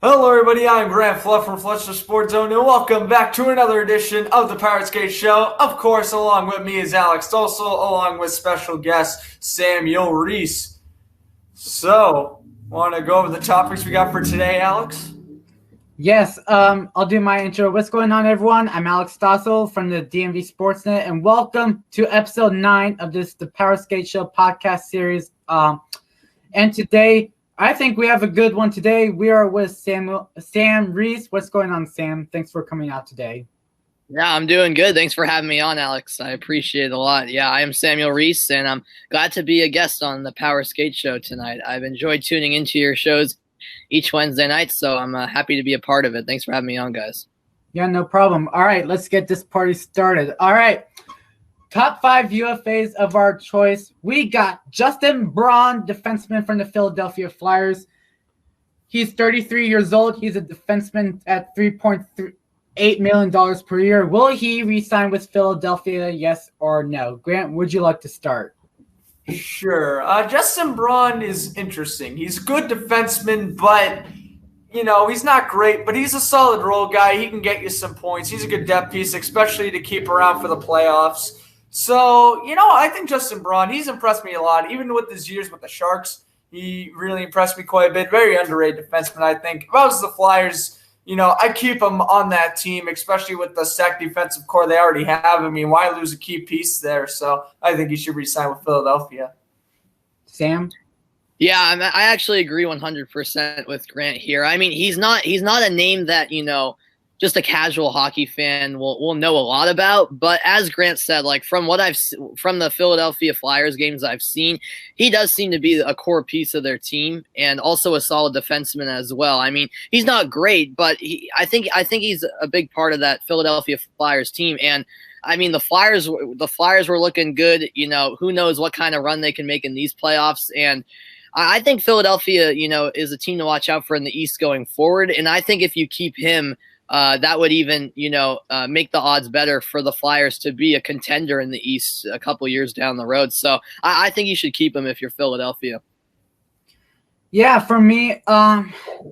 Hello, everybody. I'm Grant Fluff from Fletcher Sports Zone, and welcome back to another edition of the Powerskateshow. Of course, along with me is Alex Dolso, along with special guest Samuel Reis. So, want to go over the topics we got for today, Alex? Yes, I'll do my intro. What's going on, everyone? I'm Alex Stossel from the DMV Sportsnet, and welcome to episode 9 of the Powerskateshow podcast series. And today, I think we have a good one today. We are with Sam Rees. What's going on, Sam? Thanks for coming out today. Yeah, I'm doing good. Thanks for having me on, Alex. I appreciate it a lot. Yeah, I am Samuel Reis, and I'm glad to be a guest on the Powerskateshow tonight. I've enjoyed tuning into your shows each Wednesday night, so I'm happy to be a part of it. Thanks for having me on, guys. Yeah, no problem. All right, let's get this party started. All right, top 5 UFAs of our choice. We got Justin Braun, defenseman from the Philadelphia Flyers. He's 33 years old. He's a defenseman at $3.8 million per year. Will he re-sign with Philadelphia, yes or no? Grant, would you like to start? Sure. Justin Braun is interesting. He's a good defenseman, but, he's not great, but he's a solid role guy. He can get you some points. He's a good depth piece, especially to keep around for the playoffs. So, I think Justin Braun, he's impressed me a lot. Even with his years with the Sharks, he really impressed me quite a bit. Very underrated defenseman, I think. If I was the Flyers, I'd keep him on that team, especially with the stacked defensive core they already have. I mean, why lose a key piece there? So I think he should re-sign with Philadelphia. Sam? Yeah, I actually agree 100% with Grant here. I mean, he's not a name that, just a casual hockey fan will know a lot about. But as Grant said, like from the Philadelphia Flyers games I've seen, he does seem to be a core piece of their team and also a solid defenseman as well. I mean, he's not great, but I think he's a big part of that Philadelphia Flyers team. And I mean, the Flyers were looking good. Who knows what kind of run they can make in these playoffs. And I think Philadelphia, is a team to watch out for in the East going forward. And I think if you keep him, that would even, make the odds better for the Flyers to be a contender in the East a couple years down the road. So I think you should keep him if you're Philadelphia. Yeah, for me,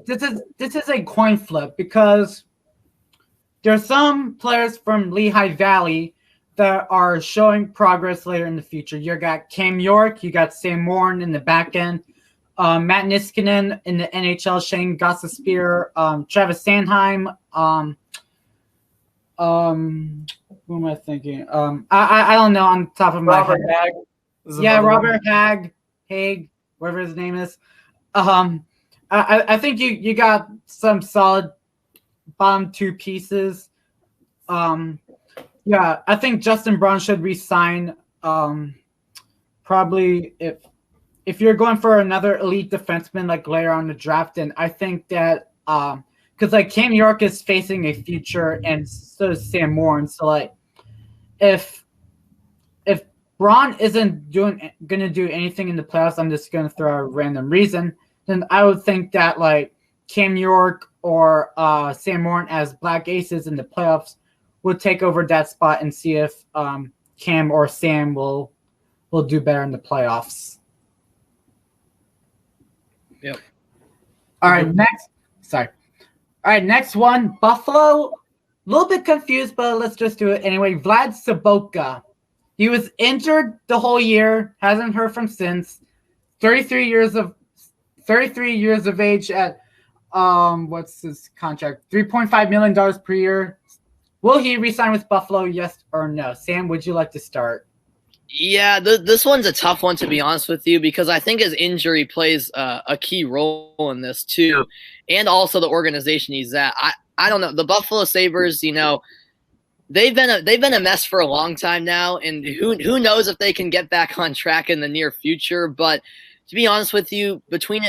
this is a coin flip because there's some players from Lehigh Valley that are showing progress later in the future. You got Cam York, you got Sam Morin in the back end, Matt Niskanen in the NHL, Shane Gostisbehere, Travis Sanheim. Who am I thinking? I don't know on top of my Robert head. Hagg. Yeah, Robert Haig, whatever his name is. I think you got some solid bottom 2 pieces. Yeah, I think Justin Braun should re-sign. Probably if you're going for another elite defenseman like later on the draft, then I think that because like Cam York is facing a future and so is Sam Morin. So like if Braun isn't gonna do anything in the playoffs, I'm just gonna throw a random reason, then I would think that like Cam York or Sam Morin as Black Aces in the playoffs would take over that spot and see if Cam or Sam will do better in the playoffs. Yep. All right, next one. Buffalo. A little bit confused, but let's just do it anyway. Vlad Sobotka. He was injured the whole year. Hasn't heard from since. 33 years of age at what's his contract? $3.5 million per year. Will he re-sign with Buffalo? Yes or no? Sam, would you like to start? Yeah, this one's a tough one, to be honest with you, because I think his injury plays a key role in this too, and also the organization he's at. I don't know. The Buffalo Sabres, they've been a mess for a long time now, and who knows if they can get back on track in the near future. But to be honest with you, between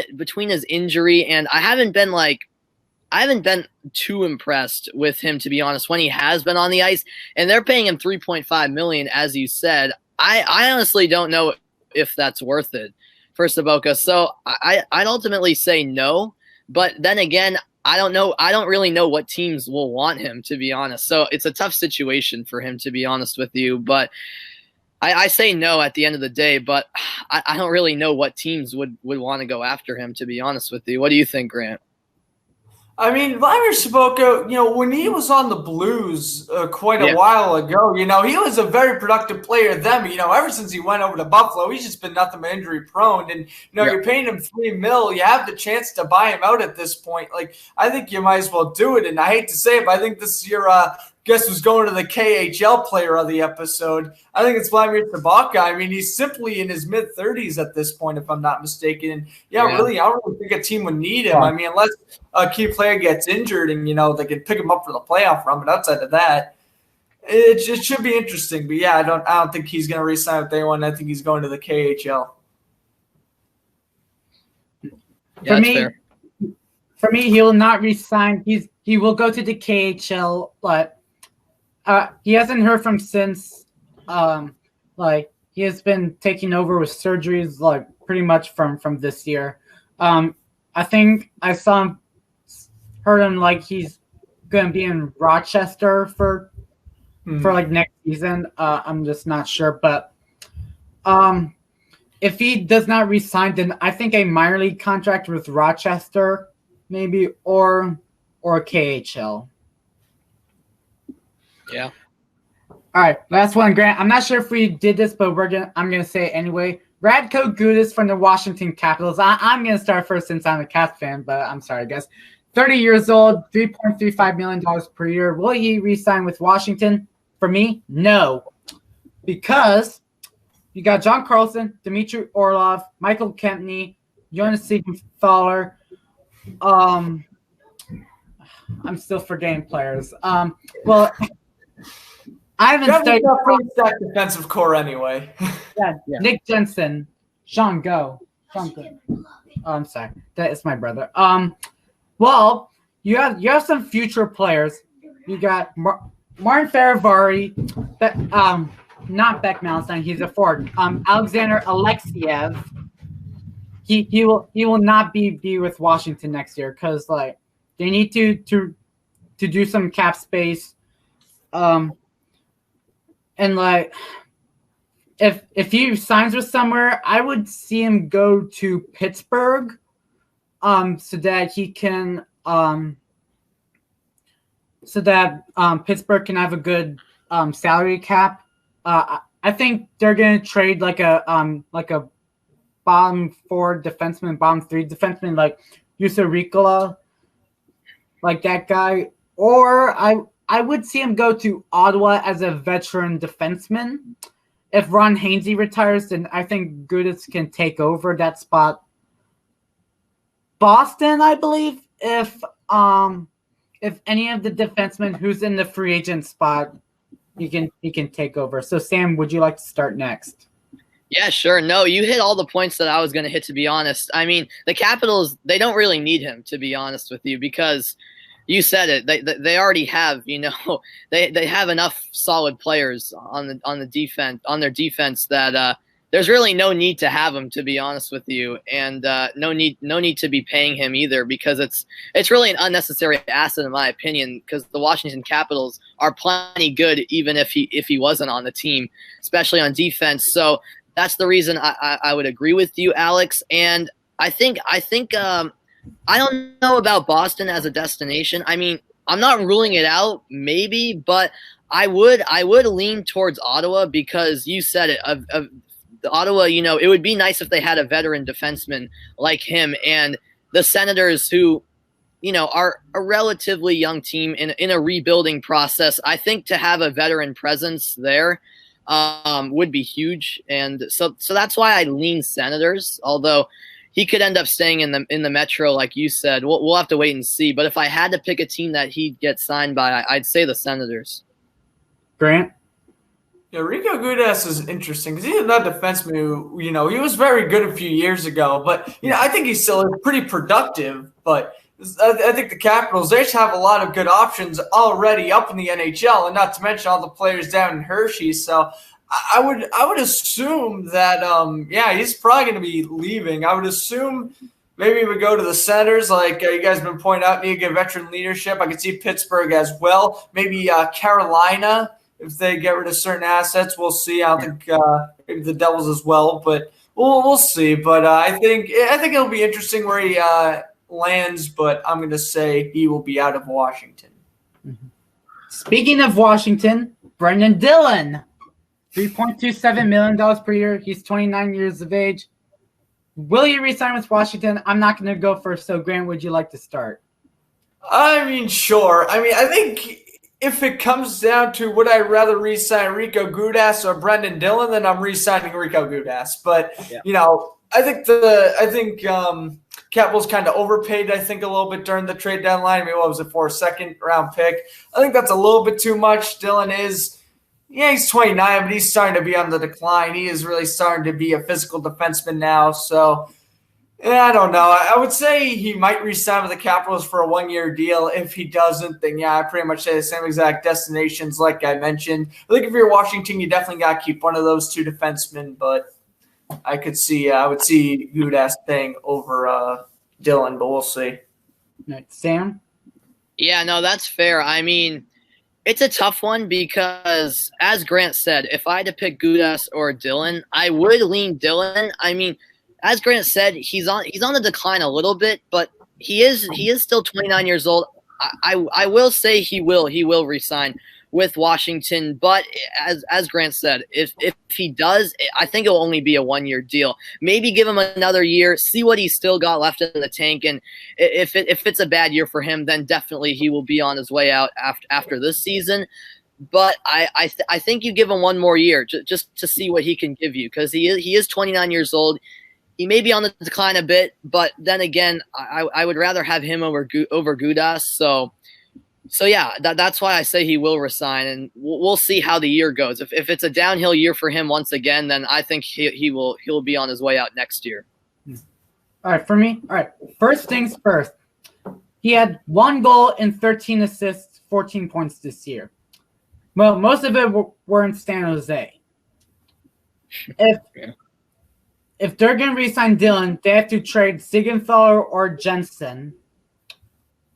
his injury and I haven't been too impressed with him, to be honest, when he has been on the ice, and they're paying him $3.5 million, as you said. I honestly don't know if that's worth it for Sobotka. So I'd ultimately say no. But then again, I don't know. I don't really know what teams will want him, to be honest. So it's a tough situation for him, to be honest with you. But I say no at the end of the day. But I don't really know what teams would want to go after him, to be honest with you. What do you think, Grant? I mean, Vladimir Sobotka, when he was on the Blues quite a while ago, he was a very productive player then. Ever since he went over to Buffalo, he's just been nothing but injury prone. And, you're paying him $3 million. You have the chance to buy him out at this point. Like, I think you might as well do it. And I hate to say it, but I think this is your guess who's going to the KHL player of the episode. I think it's Vladimir Sobotka. I mean, he's simply in his mid-30s at this point, if I'm not mistaken. And, really, I don't really think a team would need him. I mean, unless a key player gets injured and, they can pick him up for the playoff run. But outside of that, it should be interesting. But, I don't think he's going to re-sign with anyone. I think he's going to the KHL. For me, he will not re-sign. He will go to the KHL, but he hasn't heard from since. He has been taking over with surgeries, pretty much from this year. I think I heard him he's going to be in Rochester for next season. I'm just not sure, but if he does not re-sign, then I think a minor league contract with Rochester, maybe, or KHL. Yeah. All right, last one, Grant. I'm not sure if we did this, but I'm gonna say it anyway. Radko Gudas from the Washington Capitals. I'm gonna start first since I'm a Caps fan, but I'm sorry, guys. 30 years old, $3.35 million per year. Will he re-sign with Washington? For me, no, because you got John Carlson, Dmitry Orlov, Michael Kempney, Jonas Siegenthaler. I'm still forgetting players. I haven't studied that defensive core anyway. Nick Jensen, Sean Go. I'm sorry, that is my brother. Well, you have some future players. You got Martin Faravari, not Beck Malstein. He's a forward. Alexander Alexiev. He will not be with Washington next year because they need to do some cap space. And if he signs with somewhere, I would see him go to Pittsburgh, so that he can Pittsburgh can have a good salary cap. I think they're gonna trade like a bottom 4 defenseman, bottom 3 defenseman like Juuso Riikola, like that guy, or I would see him go to Ottawa as a veteran defenseman. If Ron Hainsey retires, then I think Gudas can take over that spot. Boston, I believe, if any of the defensemen who's in the free agent spot, he can take over. So Sam, would you like to start next? Yeah, sure. No, you hit all the points that I was going to hit, to be honest. I mean, the Capitals, they don't really need him, to be honest with you, because you said it. They already have, they have enough solid players on their defense that there's really no need to have him, to be honest with you, and no need to be paying him either, because it's really an unnecessary asset in my opinion, because the Washington Capitals are plenty good even if he wasn't on the team, especially on defense. So that's the reason I would agree with you, Alex. And I think I don't know about Boston as a destination. I mean, I'm not ruling it out, maybe, but I would lean towards Ottawa, because you said it. Ottawa, it would be nice if they had a veteran defenseman like him, and the Senators, who, are a relatively young team in a rebuilding process. I think to have a veteran presence there would be huge, and so that's why I lean Senators. Although he could end up staying in the Metro, like you said. We'll have to wait and see. But if I had to pick a team that he'd get signed by, I'd say the Senators. Grant? Yeah, Rico Gudas is interesting because he's another defenseman who, he was very good a few years ago. But, I think he's still pretty productive. But I think the Capitals, they just have a lot of good options already up in the NHL, and not to mention all the players down in Hershey. So I would assume that he's probably going to be leaving. I would assume maybe he would go to the Senators, like you guys have been pointing out, need to get veteran leadership. I could see Pittsburgh as well. Maybe Carolina, if they get rid of certain assets. We'll see. I don't think maybe the Devils as well, but we'll see. But I think it'll be interesting where lands, but I'm going to say he will be out of Washington. Speaking of Washington, Brendan Dillon, $3.27 million per year. He's 29 years of age. Will he resign with Washington? I'm not going to go first. So, Grant, would you like to start? I mean, sure. I mean, I think if it comes down to would I rather re-sign Rico Gudas or Brendan Dillon, then I'm re-signing Rico Gudas. But I think Capitals kind of overpaid. I think a little bit during the trade deadline. I mean, what was it for a second-round pick? I think that's a little bit too much. Dillon is, he's 29, but he's starting to be on the decline. He is really starting to be a physical defenseman now. So. I don't know. I would say he might re-sign with the Capitals for a one-year deal. If he doesn't, then I pretty much say the same exact destinations like I mentioned. I think if you're Washington, you definitely got to keep one of those two defensemen, but I would see Gudas staying over Dillon, but we'll see. Right. Sam? Yeah, no, that's fair. I mean, it's a tough one because, as Grant said, if I had to pick Gudas or Dillon, I would lean Dillon. I mean, as Grant said, he's on the decline a little bit, but he is still 29 years old. I will say he will resign with Washington, but as Grant said, if he does, I think it will only be a one-year deal. Maybe give him another year, see what he's still got left in the tank, and if it's a bad year for him, then definitely he will be on his way out after this season. But I think you give him one more year just to see what he can give you, because he is 29 years old. He may be on the decline a bit, but then again, I would rather have him over Gudas. So yeah, that's why I say he will resign, and we'll see how the year goes. If it's a downhill year for him once again, then I think he'll be on his way out next year. All right, for me. All right, first things first. He had 1 goal and 13 assists, 14 points this year. Well, most of it were in San Jose. If they're going to re-sign Dillon, they have to trade Siegenthaler or Jensen.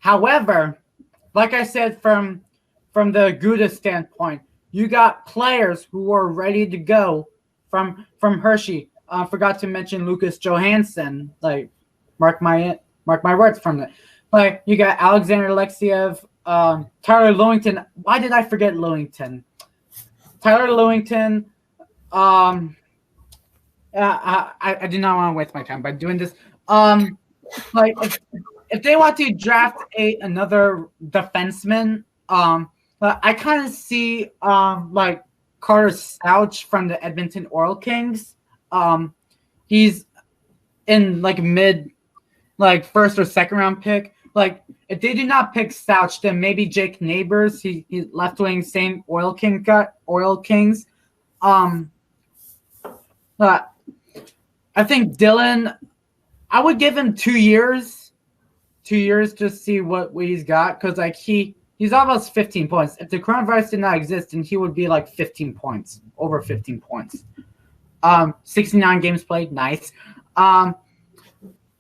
However, like I said, from the Gudas standpoint, you got players who are ready to go from Hershey. Forgot to mention Lucas Johansson. Like, mark my words from that. Like, you got Alexander Alexiev, Tyler Lewington. Why did I forget Lewington? Tyler Lewington. I do not want to waste my time by doing this. Like if they want to draft another defenseman, I kind of see like Carter Stouch from the Edmonton Oil Kings. He's in like mid, like first or second round pick. Like if they do not pick Stouch, then maybe Jake Neighbors. He left wing, same Oil Kings. I think Dillon, I would give him 2 years. 2 years to see what he's got, because like he's almost 15 points. If the coronavirus did not exist, then he would be like 15 points, over 15 points. 69 games played, nice.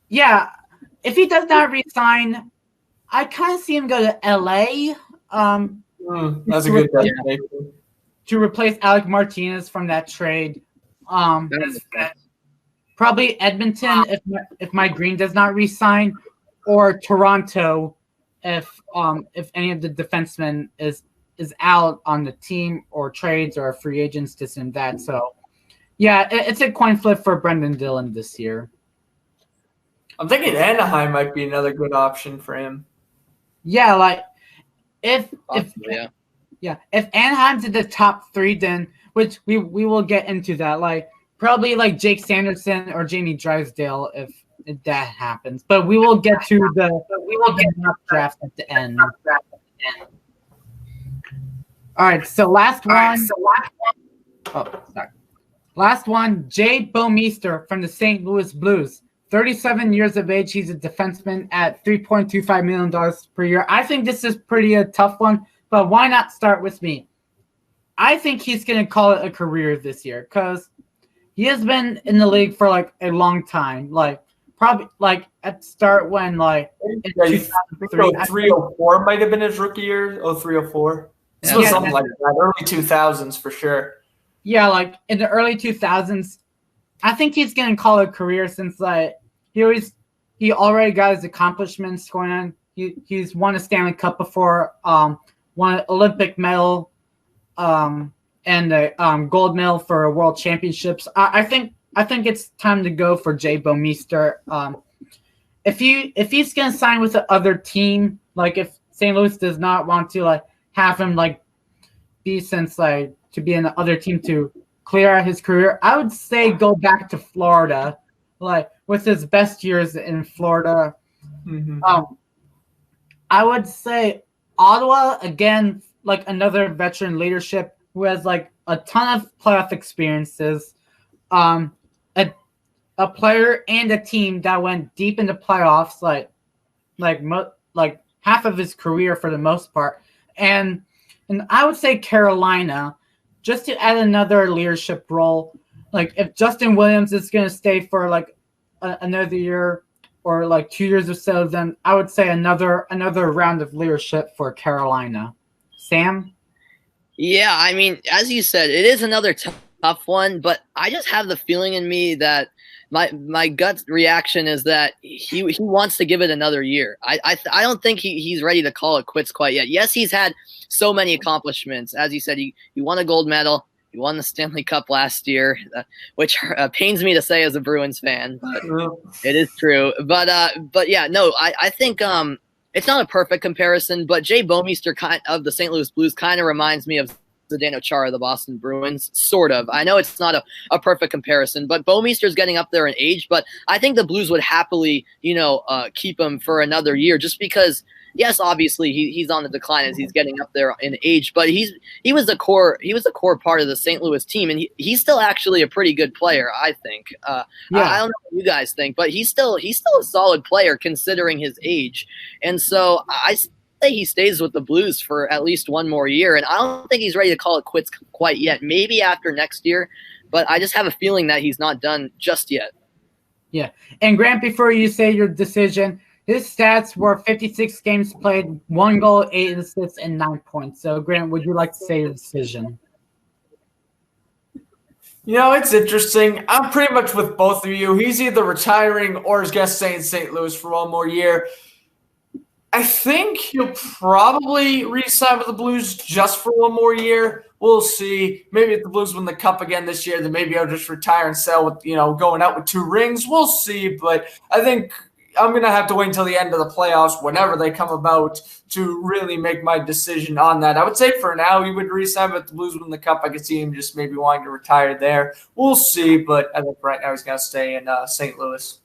Yeah, if he does not resign, I kind of see him go to LA. That's a good destination. To replace Alec Martinez from that trade. Probably Edmonton if Mike Green does not re-sign, or Toronto if any of the defensemen is out on the team, or trades or free agents, this and that. So yeah, it's a coin flip for Brendan Dillon this year. I'm thinking Anaheim might be another good option for him. Yeah, like if Anaheim's in the top 3, then which we will get into that, like probably like Jake Sanderson or Jamie Drysdale if that happens. But we will get to the draft at the end. All right, so last one. Last one, Jay Bouwmeester from the St. Louis Blues. 37 years of age. He's a defenseman at $3.25 million per year. I think this is pretty a tough one, but why not start with me? I think he's going to call it a career this year because he has been in the league for like a long time. Like probably like at the start when like in 304 might have been his rookie year. 0304. So something like that. Early 2000s for sure. Yeah, like in the early 2000s. I think he's going to call it a career since like he he already got his accomplishments going on. He's won a Stanley Cup before, won an Olympic medal, and a gold medal for World Championships. I think it's time to go for Jay Bouwmeester. If he's gonna sign with the other team, like if St. Louis does not want to like have him like be to be in the other team to clear out his career, I would say go back to Florida, like with his best years in Florida. Mm-hmm. I would say Ottawa again, like another veteran leadership who has like a ton of playoff experiences, a player and a team that went deep into playoffs, like half of his career for the most part, and I would say Carolina, just to add another leadership role. Like if Justin Williams is going to stay for like another year or like 2 years or so, then I would say another round of leadership for Carolina. Sam? Yeah, I mean, as you said, it is another tough one, but I just have the feeling in me that my gut reaction is that he wants to give it another year. I don't think he's ready to call it quits quite yet. Yes, he's had so many accomplishments. As you said, he won a gold medal. He won the Stanley Cup last year, which pains me to say as a Bruins fan, but it is true. But yeah, no, I think it's not a perfect comparison, but Jay Bouwmeester of the St. Louis Blues kind of reminds me of Zdeno Chara of the Boston Bruins, sort of. I know it's not a perfect comparison, but Bouwmeester's getting up there in age, but I think the Blues would happily, keep him for another year just because, yes, obviously he's on the decline as he's getting up there in age, but he was the core part of the St. Louis team, and he's still actually a pretty good player, I think. I don't know what you guys think, but he's still a solid player considering his age, and so I say he stays with the Blues for at least one more year, and I don't think he's ready to call it quits quite yet. Maybe after next year, but I just have a feeling that he's not done just yet. Yeah, and Grant, before you say your decision, his stats were 56 games played, 1 goal, 8 assists, and 9 points. So, Grant, would you like to say your decision? It's interesting. I'm pretty much with both of you. He's either retiring or is going to stay in St. Louis for one more year. I think he'll probably re-sign with the Blues just for one more year. We'll see. Maybe if the Blues win the Cup again this year, then maybe I'll just retire and sell with, going out with 2 rings. We'll see. But I think I'm going to have to wait until the end of the playoffs, whenever they come about, to really make my decision on that. I would say for now he would re-sign with the Blues win the Cup. I could see him just maybe wanting to retire there. We'll see. But I think right now he's going to stay in St. Louis.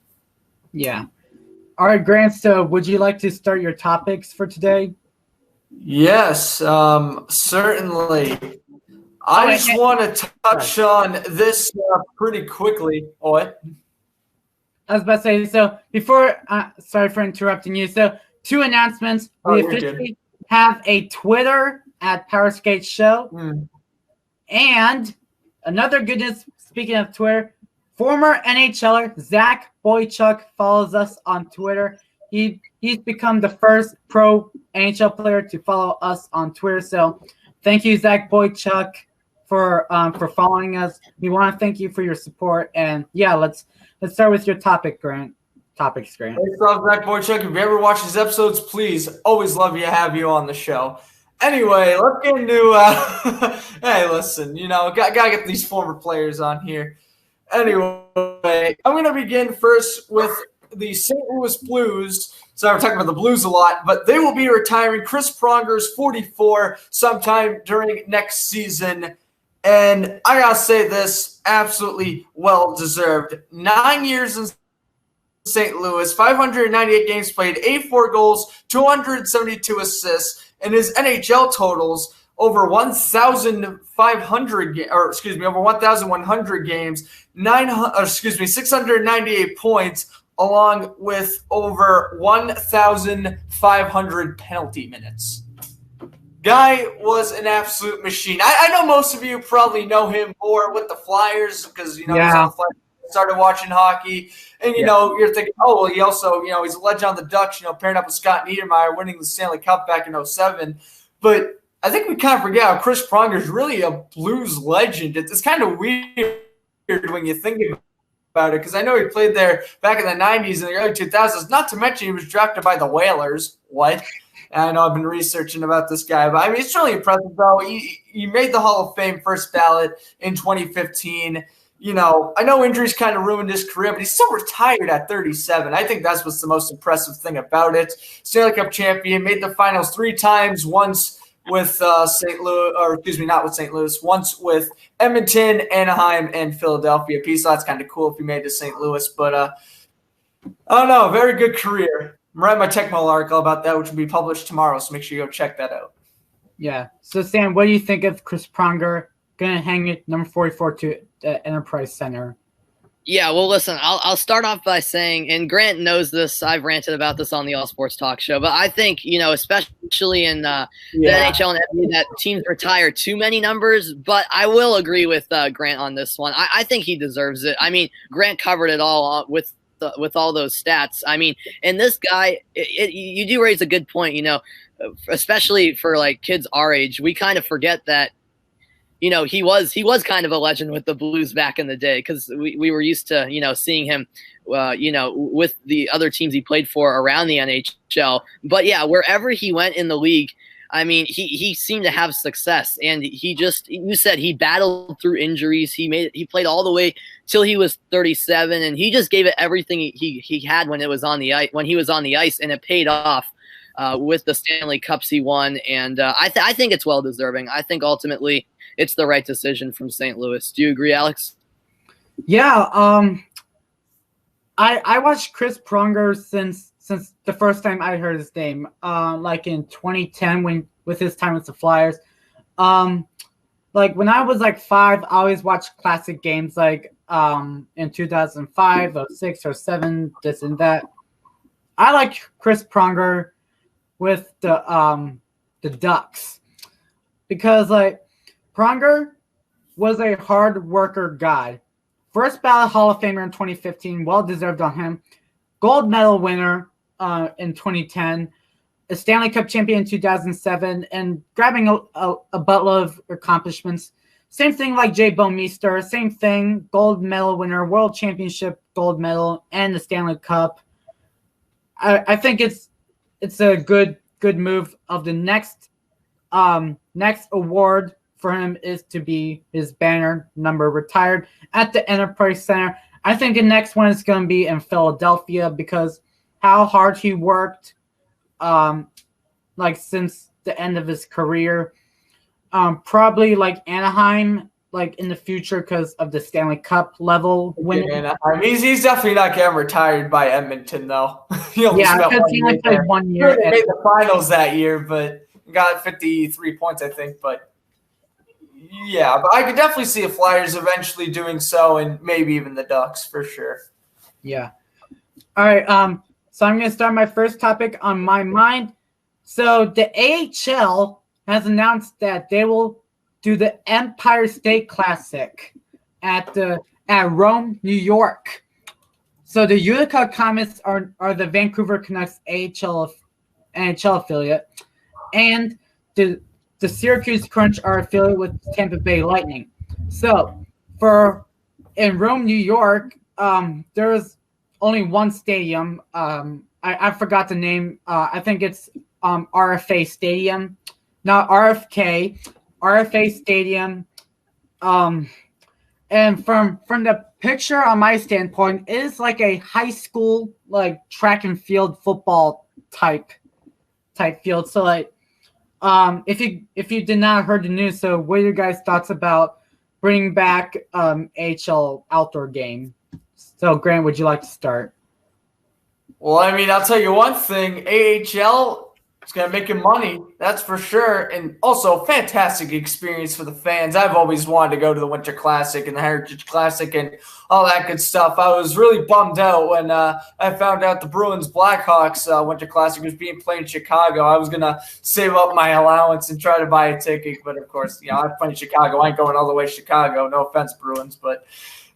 Yeah. All right, Grant, so would you like to start your topics for today? Yes, certainly. I just want to touch on this pretty quickly. What? I was about to say, so before, sorry for interrupting you. So 2 announcements. We officially have a Twitter at Powerskateshow. And another good news, speaking of Twitter, former NHLer Zach Boychuk follows us on Twitter. He's become the first pro NHL player to follow us on Twitter. So thank you, Zach Boychuk, for following us. We want to thank you for your support. And yeah, let's start with your topics, Grant. Thanks, Zach Boychuk. If you ever watch these episodes, please, always love to have you on the show. Anyway, let's get into hey, listen, gotta get these former players on here. Anyway, I'm going to begin first with the St. Louis Blues. Sorry, we're talking about the Blues a lot, but they will be retiring. Chris Pronger's 44 sometime during next season. And I got to say this, absolutely well-deserved. 9 years in St. Louis, 598 games played, 84 goals, 272 assists, and his NHL totals over 1,100 games, 698 points, along with over 1,500 penalty minutes. Guy was an absolute machine. I know most of you probably know him more with the Flyers because, he's on the Flyers. Started watching hockey, and, you're thinking, oh, well, he also, he's a legend on the Ducks, pairing up with Scott Niedermayer, winning the Stanley Cup back in 2007. But I think we kind of forget how Chris Pronger is really a Blues legend. It's kind of weird when you think about it because I know he played there back in the 90s and the early 2000s. Not to mention he was drafted by the Whalers. What? And I know I've been researching about this guy, but I mean, it's really impressive, though. He made the Hall of Fame first ballot in 2015. You know, I know injuries kind of ruined his career, but he's still retired at 37. I think that's what's the most impressive thing about it. Stanley Cup champion, made the finals 3 times, once with St. Louis, or excuse me, not with St. Louis, once with Edmonton, Anaheim, and Philadelphia. So that's kind of cool if he made to St. Louis, but I don't know, very good career. I'm writing my Tecmo article about that, which will be published tomorrow, so make sure you go check that out. Yeah. So, Sam, what do you think of Chris Pronger going to hang it number 44 to the Enterprise Center? Yeah, well, listen, I'll start off by saying, and Grant knows this, I've ranted about this on the All Sports Talk Show, but I think, you know, especially in the NHL and NBA, that teams retire too many numbers, but I will agree with Grant on this one. I think he deserves it. I mean, Grant covered it all with all those stats. I mean, and this guy, you do raise a good point, you know, especially for like kids our age. We kind of forget that, you know, he was kind of a legend with the Blues back in the day because we were used to, you know, seeing him, you know, with the other teams he played for around the NHL. But yeah, wherever he went in the league, I mean, he seemed to have success, and you said he battled through injuries. He played all the way till he was 37, and he just gave it everything he had when he was on the ice, and it paid off with the Stanley Cups he won. And I think it's well deserving. I think ultimately it's the right decision from St. Louis. Do you agree, Alex? Yeah. I watched Chris Pronger since the first time I heard his name, like in 2010 with his time with the Flyers. Like when I was like 5, I always watched classic games like in 2005, 06, or 07, this and that. I like Chris Pronger with the Ducks because like Pronger was a hard worker guy. First ballot Hall of Famer in 2015, well deserved on him. Gold medal winner in 2010, a Stanley Cup champion in 2007, and grabbing a buttload of accomplishments. Same thing like Jay Bouwmeester, same thing, gold medal winner, world championship gold medal, and the Stanley Cup. I think it's a good move. Of the next award for him is to be his banner number retired at the Enterprise Center. I think the next one is going to be in Philadelphia because how hard he worked, like since the end of his career. Probably like Anaheim, like in the future because of the Stanley Cup level winning. He's definitely not getting retired by Edmonton though. He only played 1 year. Sure, they made the finals that year, but got 53 points, I think. But yeah, but I could definitely see the Flyers eventually doing so, and maybe even the Ducks for sure. Yeah. All right. So I'm going to start my first topic on my mind. So the AHL has announced that they will do the Empire State Classic at Rome, New York. So the Utica Comets are the Vancouver Canucks NHL affiliate, and the Syracuse Crunch are affiliated with Tampa Bay Lightning. So in Rome, New York, there's only one stadium. I forgot the name. I think it's RFA Stadium, not RFK. RFA Stadium. And from the picture on my standpoint, it is like a high school like track and field football type field. So like, if you did not heard the news, so what are your guys' thoughts about bringing back AHL outdoor game? So Grant, would you like to start? Well, I mean, I'll tell you one thing. AHL is going to make you money, that's for sure. And also, fantastic experience for the fans. I've always wanted to go to the Winter Classic and the Heritage Classic and all that good stuff. I was really bummed out when I found out the Bruins Blackhawks Winter Classic was being played in Chicago. I was going to save up my allowance and try to buy a ticket. But, of course, I'm playing Chicago. I ain't going all the way to Chicago. No offense, Bruins. But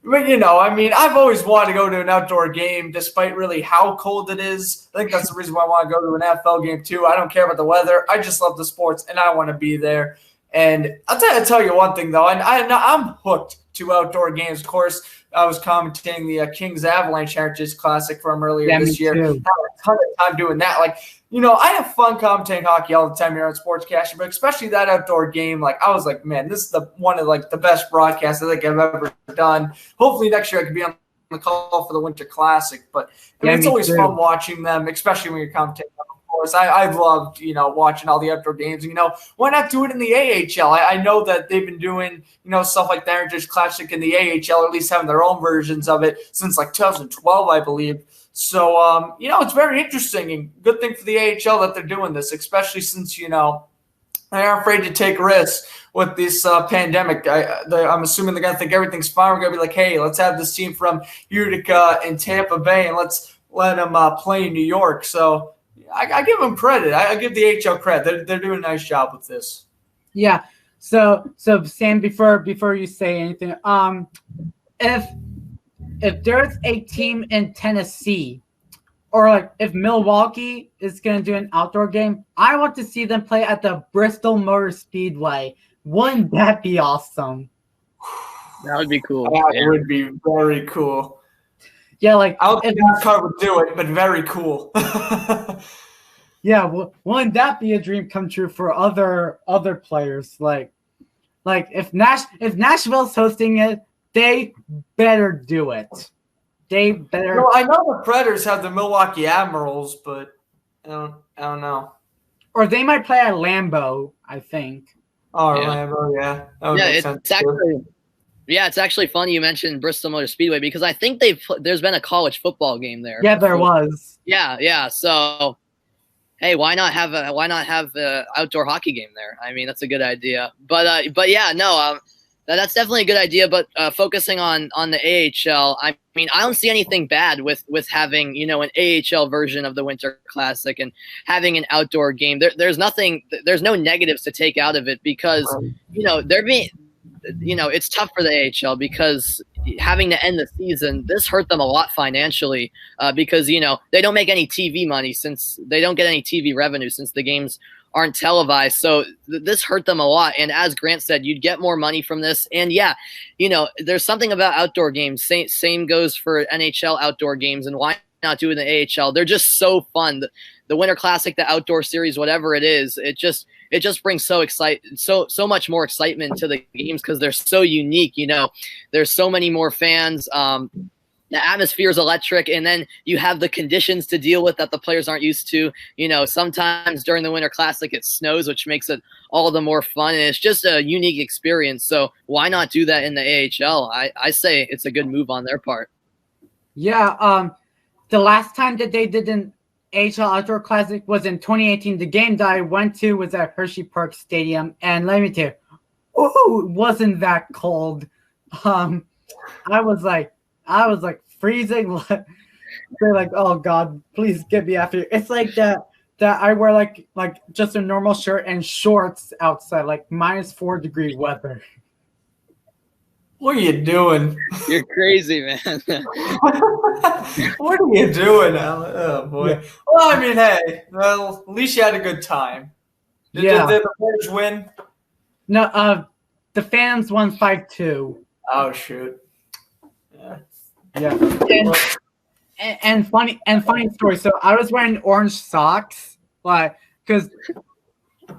I mean, I've always wanted to go to an outdoor game despite really how cold it is. I think that's the reason why I want to go to an NFL game too. I don't care about the weather. I just love the sports, and I want to be there. And I'll tell you one thing, though, and I'm hooked to outdoor games. Of course, I was commentating the Kings Avalanche Heritage Classic from earlier this year. I had a ton of time doing that. Like, I have fun commentating hockey all the time here on Sportscasting, but especially that outdoor game. Like, I was like, man, this is one of the best broadcasts I think I've ever done. Hopefully next year I could be on the call for the Winter Classic. But it's always fun watching them, especially when you're commentating. Of course, I've loved watching all the outdoor games. Why not do it in the AHL? I know that they've been doing stuff like the Heritage Classic in the AHL, or at least having their own versions of it since 2012, I believe. So it's very interesting and good thing for the AHL that they're doing this, especially since they aren't afraid to take risks with this pandemic. I'm assuming they're gonna think everything's fine. We're gonna be like, hey, let's have this team from Utica and Tampa Bay, and let's let them play in New York. So. I give them credit. I give the AHL credit. They're doing a nice job with this. Yeah. So Sam, before you say anything, if there's a team in Tennessee, or if Milwaukee is going to do an outdoor game, I want to see them play at the Bristol Motor Speedway. Wouldn't that be awesome? That would be cool. That would be very cool. Yeah, I don't think NASCAR would do it, but very cool. Yeah, wouldn't that be a dream come true for other players? Like if Nashville's hosting it, they better do it. They better. I know the Predators have the Milwaukee Admirals, but I don't know. Or they might play at Lambeau, I think. Oh, yeah. Lambeau, yeah. That would make sense too. Yeah, it's actually funny you mentioned Bristol Motor Speedway because I think there's been a college football game there. Yeah, there was. Yeah. So, hey, why not have a outdoor hockey game there? I mean, that's a good idea. But yeah, no, that's definitely a good idea. But focusing on the AHL, I mean, I don't see anything bad with having an AHL version of the Winter Classic and having an outdoor game. There's no negatives to take out of it because it's tough for the AHL because having to end the season, this hurt them a lot financially because, they don't make any TV money since they don't get any TV revenue since the games aren't televised. So this hurt them a lot. And as Grant said, you'd get more money from this. And yeah, there's something about outdoor games. Same goes for NHL outdoor games. And why not do it in the AHL? They're just so fun. The Winter Classic, the outdoor series, whatever it is, it just brings so much more excitement to the games because they're so unique. There's so many more fans. The atmosphere is electric, and then you have the conditions to deal with that the players aren't used to. Sometimes during the Winter Classic it snows, which makes it all the more fun, and it's just a unique experience. So why not do that in the AHL? I say it's a good move on their part. Yeah. The last time that they did an AHL Outdoor Classic was in 2018. The game that I went to was at Hershey Park Stadium, and let me tell you, wasn't that cold. I was like freezing. They're like, oh God, please get me after you. It's like that I wear like just a normal shirt and shorts outside, like -4-degree weather. What are you doing? You're crazy, man. What are you doing, Alan? Oh boy. Yeah. Well, I mean, hey, at least you had a good time. Did the Bears win? No, the fans won 5-2. Oh shoot. Yeah. And funny story. So I was wearing orange socks, because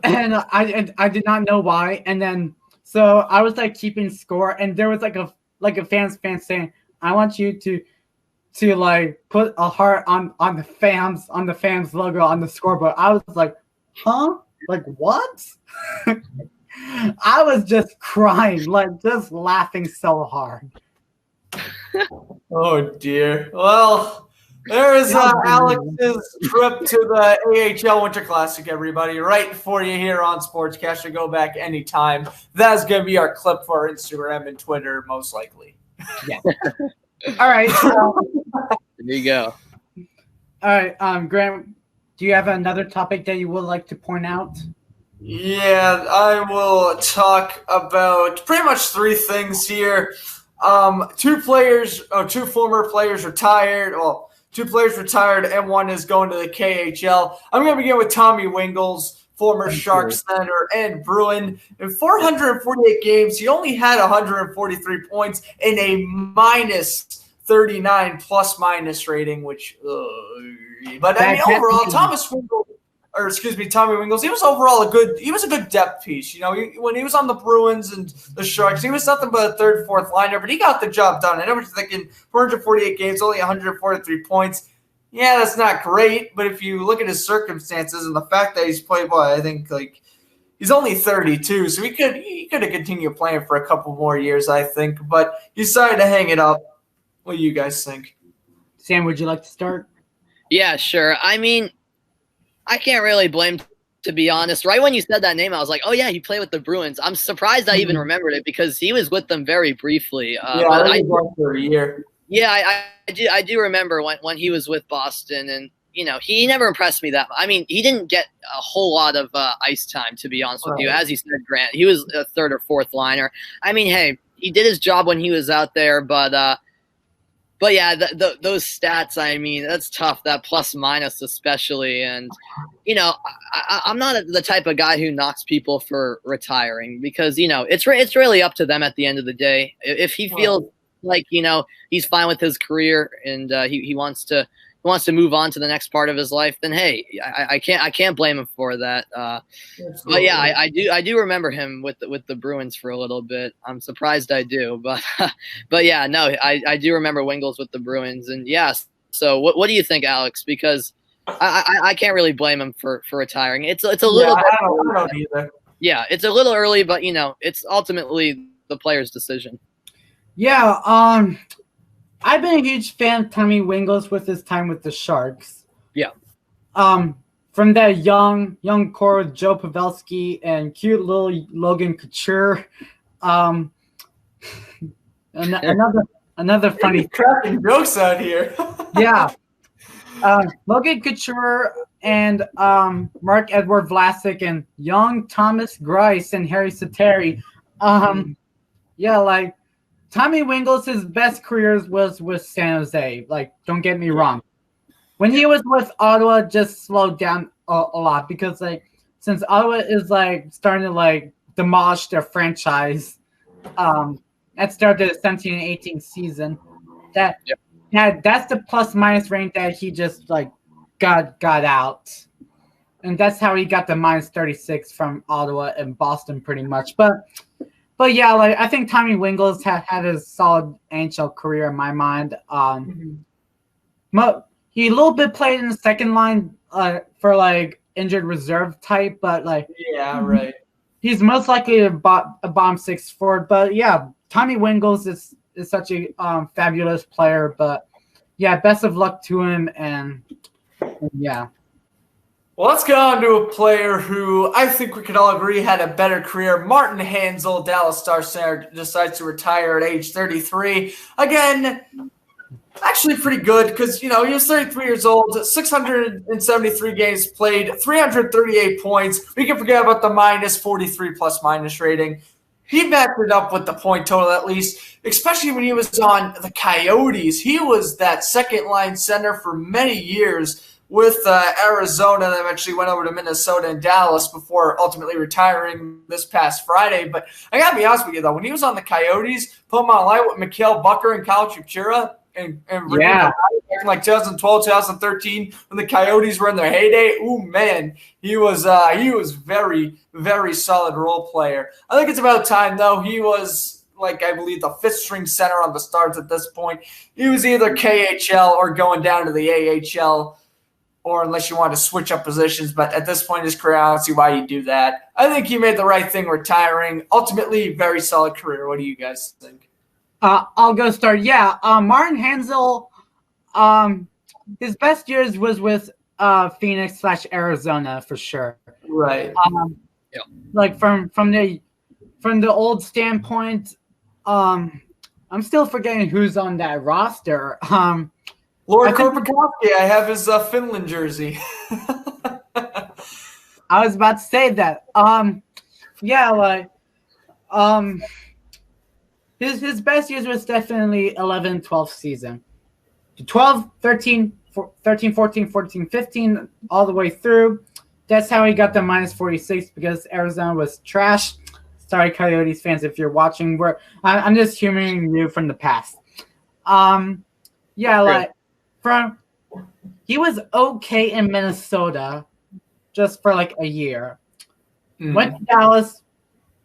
I did not know why. And then so I was keeping score, and there was a fan saying, "I want you to put a heart on the fans logo on the scoreboard." I was like, "Huh? Like what?" I was just crying, just laughing so hard. Oh dear. Well, there is Alex's trip to the AHL Winter Classic, everybody, right for you here on Sportscasher. Go back anytime. That's going to be our clip for our Instagram and Twitter, most likely. Yeah. All right. There you go. All right, Grant, do you have another topic that you would like to point out? Yeah, I will talk about pretty much three things here. Two former players retired. Well, two players retired, and one is going to the KHL. I'm going to begin with Tommy Wingles, former Sharks center and Bruin. In 448 games, he only had 143 points and a minus 39 plus minus rating, which, but I mean, overall, Tommy Wingles, he was overall a good depth piece. You know, when he was on the Bruins and the Sharks, he was nothing but a third, fourth liner, but he got the job done. I know what you're thinking, 448 games, only 143 points. Yeah, that's not great, but if you look at his circumstances and the fact that he's played, I think like he's only 32, so he could have continued playing for a couple more years, I think, but he decided to hang it up. What do you guys think? Sam, would you like to start? Yeah, sure. I mean, I can't really blame, to be honest. Right when you said that name, I was like, oh, yeah, he played with the Bruins. I'm surprised I even remembered it because he was with them very briefly. I was for a year. Yeah, I do remember when he was with Boston, and you know he never impressed me that much. I mean, he didn't get a whole lot of ice time, to be honest with you. As you said, Grant, he was a third or fourth liner. I mean, hey, he did his job when he was out there, but yeah, those stats. I mean, that's tough. That plus minus especially, and you know, I'm not the type of guy who knocks people for retiring because you know it's really up to them at the end of the day. If he feels like you know he's fine with his career and he wants to move on to the next part of his life, then hey, I can't blame him for that. But yeah, I do remember him with the Bruins for a little bit. I'm surprised I do, but yeah, no, I do remember Wingles with the Bruins, and yes. So what do you think, Alex? Because I can't really blame him for retiring. It's a little. I don't either. Yeah, it's a little early, but you know, it's ultimately the player's decision. Yeah, I've been a huge fan of Tommy Wingles with his time with the Sharks. Yeah. From that young core with Joe Pavelski and cute little Logan Couture. Another funny cracking jokes out here. Yeah. Logan Couture and Marc-Edouard Vlasic and young Thomas Greiss and Harry Sateri. Yeah, like Tommy Wingles, his best careers was with San Jose. Like, don't get me wrong. When he was with Ottawa, just slowed down a lot because, like, since Ottawa is, like, starting to, like, demolish their franchise at start of the 17-18 season, that's the plus-minus range that he just, like, got out. And that's how he got the minus 36 from Ottawa and Boston pretty much. But yeah, like I think Tommy Wingles had a solid NHL career in my mind. He a little bit played in the second line for like injured reserve type, but like right. He's most likely a bomb six forward. But yeah, Tommy Wingles is such a fabulous player. But yeah, best of luck to him, and yeah. Well, let's get on to a player who I think we could all agree had a better career. Martin Hanzal, Dallas Star center, decides to retire at age 33. Again, actually pretty good because, you know, he was 33 years old, 673 games played, 338 points. We can forget about the minus 43 plus minus rating. He matched it up with the point total at least, especially when he was on the Coyotes. He was that second-line center for many years with Arizona, and eventually went over to Minnesota and Dallas before ultimately retiring this past Friday. But I got to be honest with you, though, when he was on the Coyotes, put him on line with Mikhail Bucker and Kyle Chukchura, and back in like 2012, 2013, when the Coyotes were in their heyday, man, he was very, very solid role player. I think it's about time, though. He was, like, I believe the fifth string center on the Stars at this point. He was either KHL or going down to the AHL, or unless you want to switch up positions. But at this point in his career, I don't see why you do that. I think he made the right thing retiring. Ultimately, very solid career. What do you guys think? I'll go start. Yeah, Martin Hanzal, his best years was with Phoenix/Arizona for sure. Right. Like from the old standpoint, I'm still forgetting who's on that roster. Lord Korpakowski, I have his Finland jersey. I was about to say that. His best years was definitely 11-12 season. 12, 13, 14, 15, all the way through. that's how he got the minus 46 because Arizona was trash. Sorry, Coyotes fans, if you're watching. I'm just humoring you from the past. Yeah, like he was okay in Minnesota just for like a year. Went to Dallas.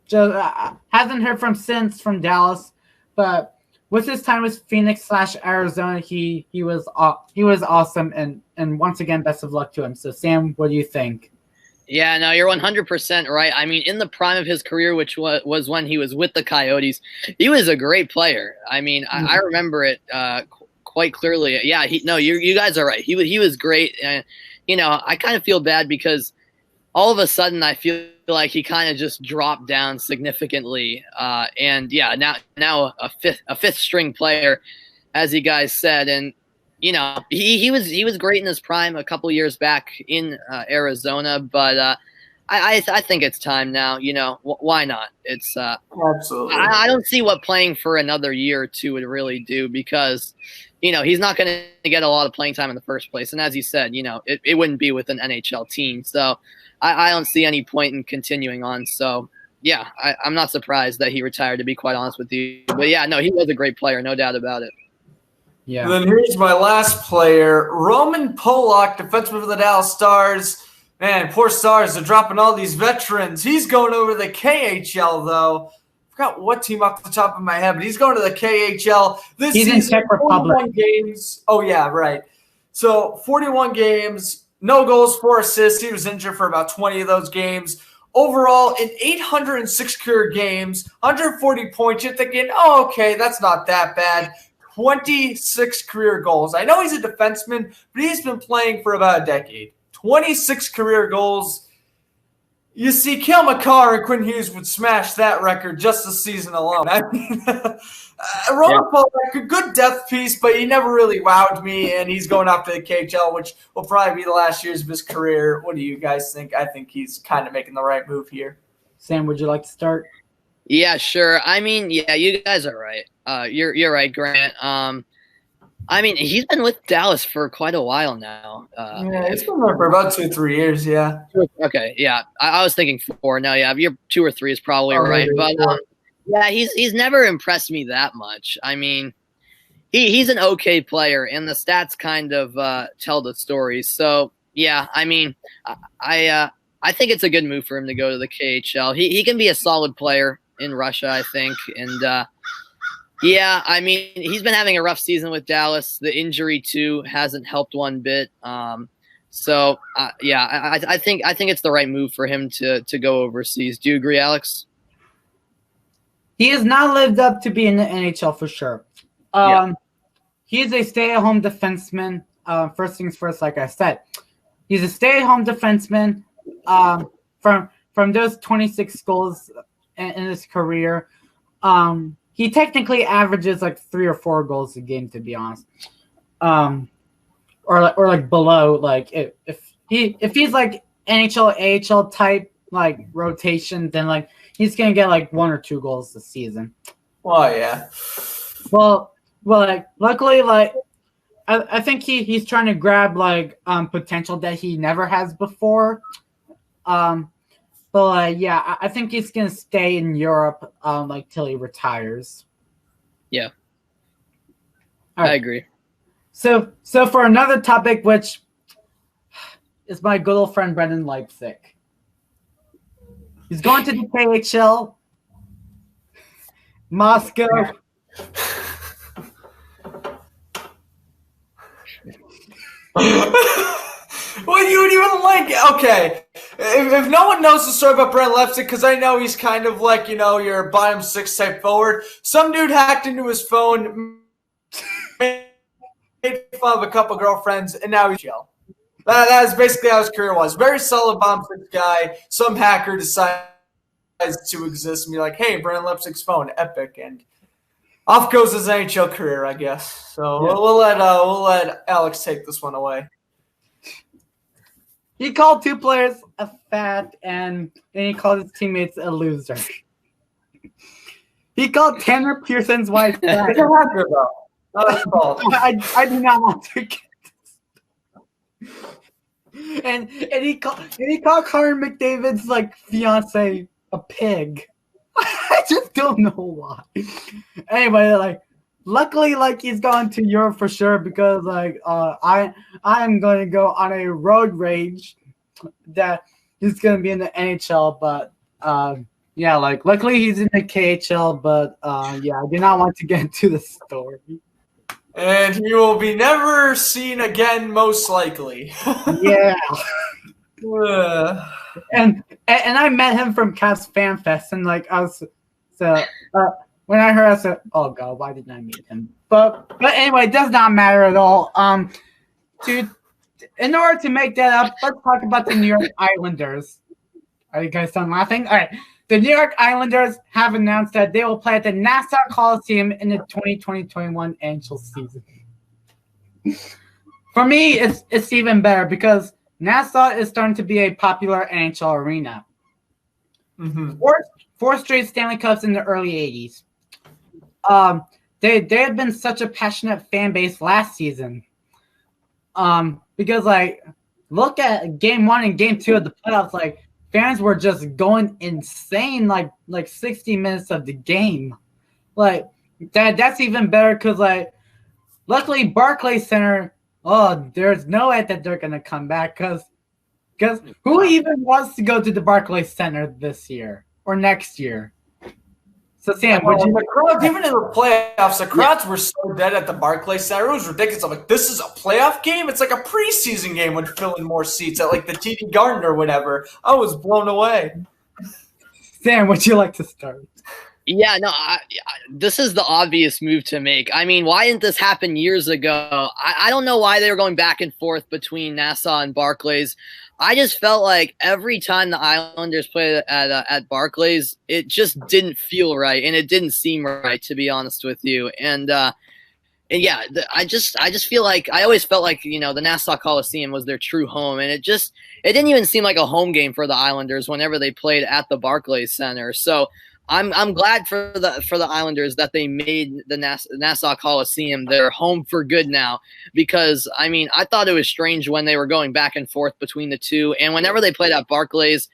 Just hasn't heard from Dallas, but with his time with Phoenix/Arizona, he was awesome, and once again, best of luck to him. So, Sam, what do you think? Yeah, no, you're 100% right. I mean, in the prime of his career, which was when he was with the Coyotes, he was a great player. I mean, I remember it quite clearly. Yeah, you guys are right. He was great, and I kind of feel bad because all of a sudden I feel like he kind of just dropped down significantly. And yeah, now a fifth string player, as you guys said, and he was great in his prime a couple years back in Arizona, but I think it's time now. Why not? It's absolutely. I don't see what playing for another year or two would really do because he's not going to get a lot of playing time in the first place, and as you said, it wouldn't be with an NHL team, so I don't see any point in continuing on. So yeah, I'm not surprised that he retired, to be quite honest with you. But yeah, no, he was a great player, no doubt about it. Yeah. Then here's my last player, Roman Polak, defenseman for the Dallas Stars. Man, poor Stars, they're dropping all these veterans. He's going over to the KHL, though. I forgot what team off the top of my head, but he's going to the KHL. This he's season, in Czech Republic. 41 games. Oh, yeah, right. So 41 games, no goals, 4 assists. He was injured for about 20 of those games. Overall, in 806 career games, 140 points, you're thinking, oh, okay, that's not that bad. 26 career goals. I know he's a defenseman, but he's been playing for about a decade. 26 career goals. You see, Cale Makar and Quinn Hughes would smash that record just this season alone. I mean, Roman Polak, a good depth piece, but he never really wowed me, and he's going off to the KHL, which will probably be the last years of his career. What do you guys think? I think he's kind of making the right move here. Sam, would you like to start? Yeah, sure. I mean, yeah, you guys are right. You're right, Grant. I mean, he's been with Dallas for quite a while now. Yeah, he's been there for about 2-3 years, yeah. Okay, yeah. I was thinking 4. No, yeah, you're 2 or 3 is probably right. But yeah, he's never impressed me that much. I mean, he's an okay player, and the stats kind of tell the story. So yeah, I mean, I think it's a good move for him to go to the KHL. He can be a solid player in Russia, I think, and yeah, I mean, he's been having a rough season with Dallas. The injury too hasn't helped one bit. So yeah, I think it's the right move for him to go overseas. Do you agree, Alex? He has not lived up to being in the NHL for sure. He's a stay-at-home defenseman. First things first, like I said, he's a stay-at-home defenseman. From those 26 goals in his career, he technically averages like 3 or 4 goals a game, to be honest. Or like below. Like if he's like NHL, AHL type like rotation, then like he's gonna get like 1 or 2 goals this season. Oh yeah. Well, like luckily, like I think he's trying to grab like potential that he never has before. But yeah, I think he's gonna stay in Europe like till he retires. Yeah, right. I agree. So for another topic, which is my good old friend Brendan Leipsic. He's going to the KHL, Moscow. Well, you would even like it. Okay. If no one knows the story about Brent Leipsic, because I know he's kind of like, your bottom 6 type forward, some dude hacked into his phone, made fun of a couple girlfriends, and now he's jail. That is basically how his career was. Very solid bottom 6 guy. Some hacker decides to exist and be like, hey, Brent Leipsic's phone, epic, and off goes his NHL career, I guess. So yeah. we'll let Alex take this one away. He called 2 players a fat, and then he called his teammates a loser. He called Tanner Pearson's wife fat. I do not want to get this. and he called Connor McDavid's like fiance a pig. I just don't know why. Anyway, like luckily, like he's gone to Europe for sure because like I am going to go on a road rage that he's going to be in the NHL, but yeah, like luckily he's in the KHL, but yeah, I do not want to get into the story. And he will be never seen again, most likely. Yeah. And I met him from Cavs Fan Fest, and like I was when I heard, I said, "Oh God, why didn't I meet him?" But anyway, it does not matter at all. In order to make that up, let's talk about the New York Islanders. Are you guys done laughing? All right. The New York Islanders have announced that they will play at the Nassau Coliseum in the 2020-21 NHL season. For me, it's even better because Nassau is starting to be a popular NHL arena. Mm-hmm. Four straight Stanley Cups in the early 80s. They have been such a passionate fan base last season. Because like look at game 1 and game 2 of the playoffs, like fans were just going insane like 60 minutes of the game. Like that's even better because like luckily Barclays Center, there's no way that they're gonna come back because who even wants to go to the Barclays Center this year or next year? So Sam, the crowds, even in the playoffs, the crowds were so dead at the Barclays Center. It was ridiculous. I'm like, this is a playoff game? It's like a preseason game with filling more seats at like the TD Garden or whatever. I was blown away. Sam, would you like to start? Yeah, no, this is the obvious move to make. I mean, why didn't this happen years ago? I don't know why they were going back and forth between Nassau and Barclays. I just felt like every time the Islanders played at Barclays, it just didn't feel right, and it didn't seem right, to be honest with you. And yeah, I just feel like I always felt like the Nassau Coliseum was their true home, and it didn't even seem like a home game for the Islanders whenever they played at the Barclays Center. So I'm glad for the Islanders that they made the Nassau Coliseum their home for good now, because I mean I thought it was strange when they were going back and forth between the two, and whenever they played at Barclays,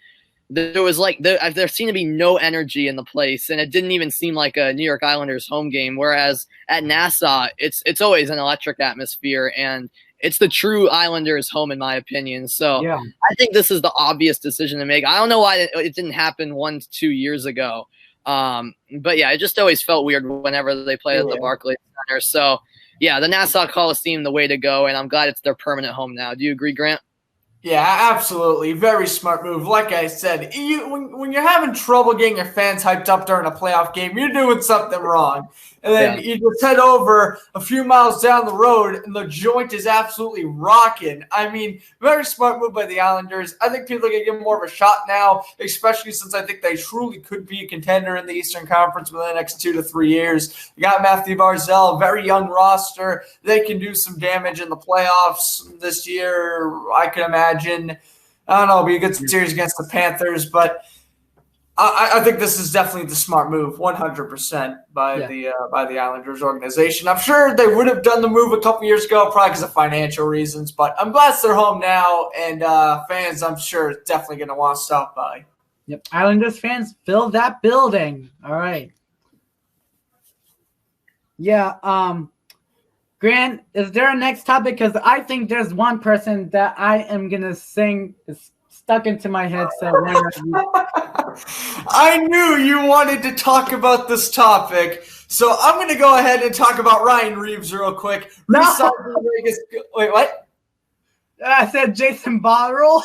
there was like there seemed to be no energy in the place, and it didn't even seem like a New York Islanders home game. Whereas at Nassau, it's always an electric atmosphere, and it's the true Islanders home in my opinion. So yeah. I think this is the obvious decision to make. I don't know why it didn't happen 1 to 2 years ago. But yeah, it just always felt weird whenever they played at the Barclays Center. So yeah, the Nassau Coliseum, the way to go, and I'm glad it's their permanent home now. Do you agree, Grant? Yeah, absolutely. Very smart move. Like I said, when you're having trouble getting your fans hyped up during a playoff game, you're doing something wrong. And then you just head over a few miles down the road, and the joint is absolutely rocking. I mean, very smart move by the Islanders. I think people are going to give them more of a shot now, especially since I think they truly could be a contender in the Eastern Conference within the next 2 to 3 years. You got Matthew Barzal, very young roster. They can do some damage in the playoffs this year, I can imagine. I don't know, it'll be a good series against the Panthers, but I think this is definitely the smart move, 100% by the Islanders organization. I'm sure they would have done the move a couple years ago, probably because of financial reasons. But I'm glad they're home now, and fans, I'm sure, definitely going to want to stop by. Yep, Islanders fans, fill that building. All right. Yeah. Grant, is there a next topic? Because I think there's one person that I am going to sing is stuck into my head. So I knew you wanted to talk about this topic, so I'm going to go ahead and talk about Ryan Reeves real quick. No. Wait, what? I said Jason Botterill.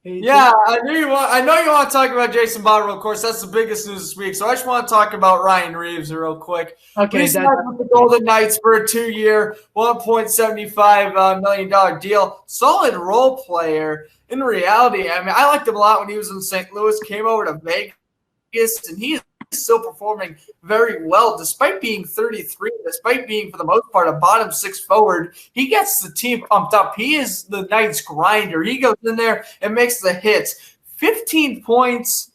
Yeah, I know you want to talk about Jason Botterill. Of course, that's the biggest news this week. So I just want to talk about Ryan Reeves real quick. Okay, he's signed with the Golden Knights for a 2-year, $1.75 million deal. Solid role player. In reality, I mean, I liked him a lot when he was in St. Louis. Came over to Vegas, and he is still performing very well, despite being 33, despite being, for the most part, a bottom 6 forward. He gets the team pumped up. He is the Knights grinder. He goes in there and makes the hits. 15 points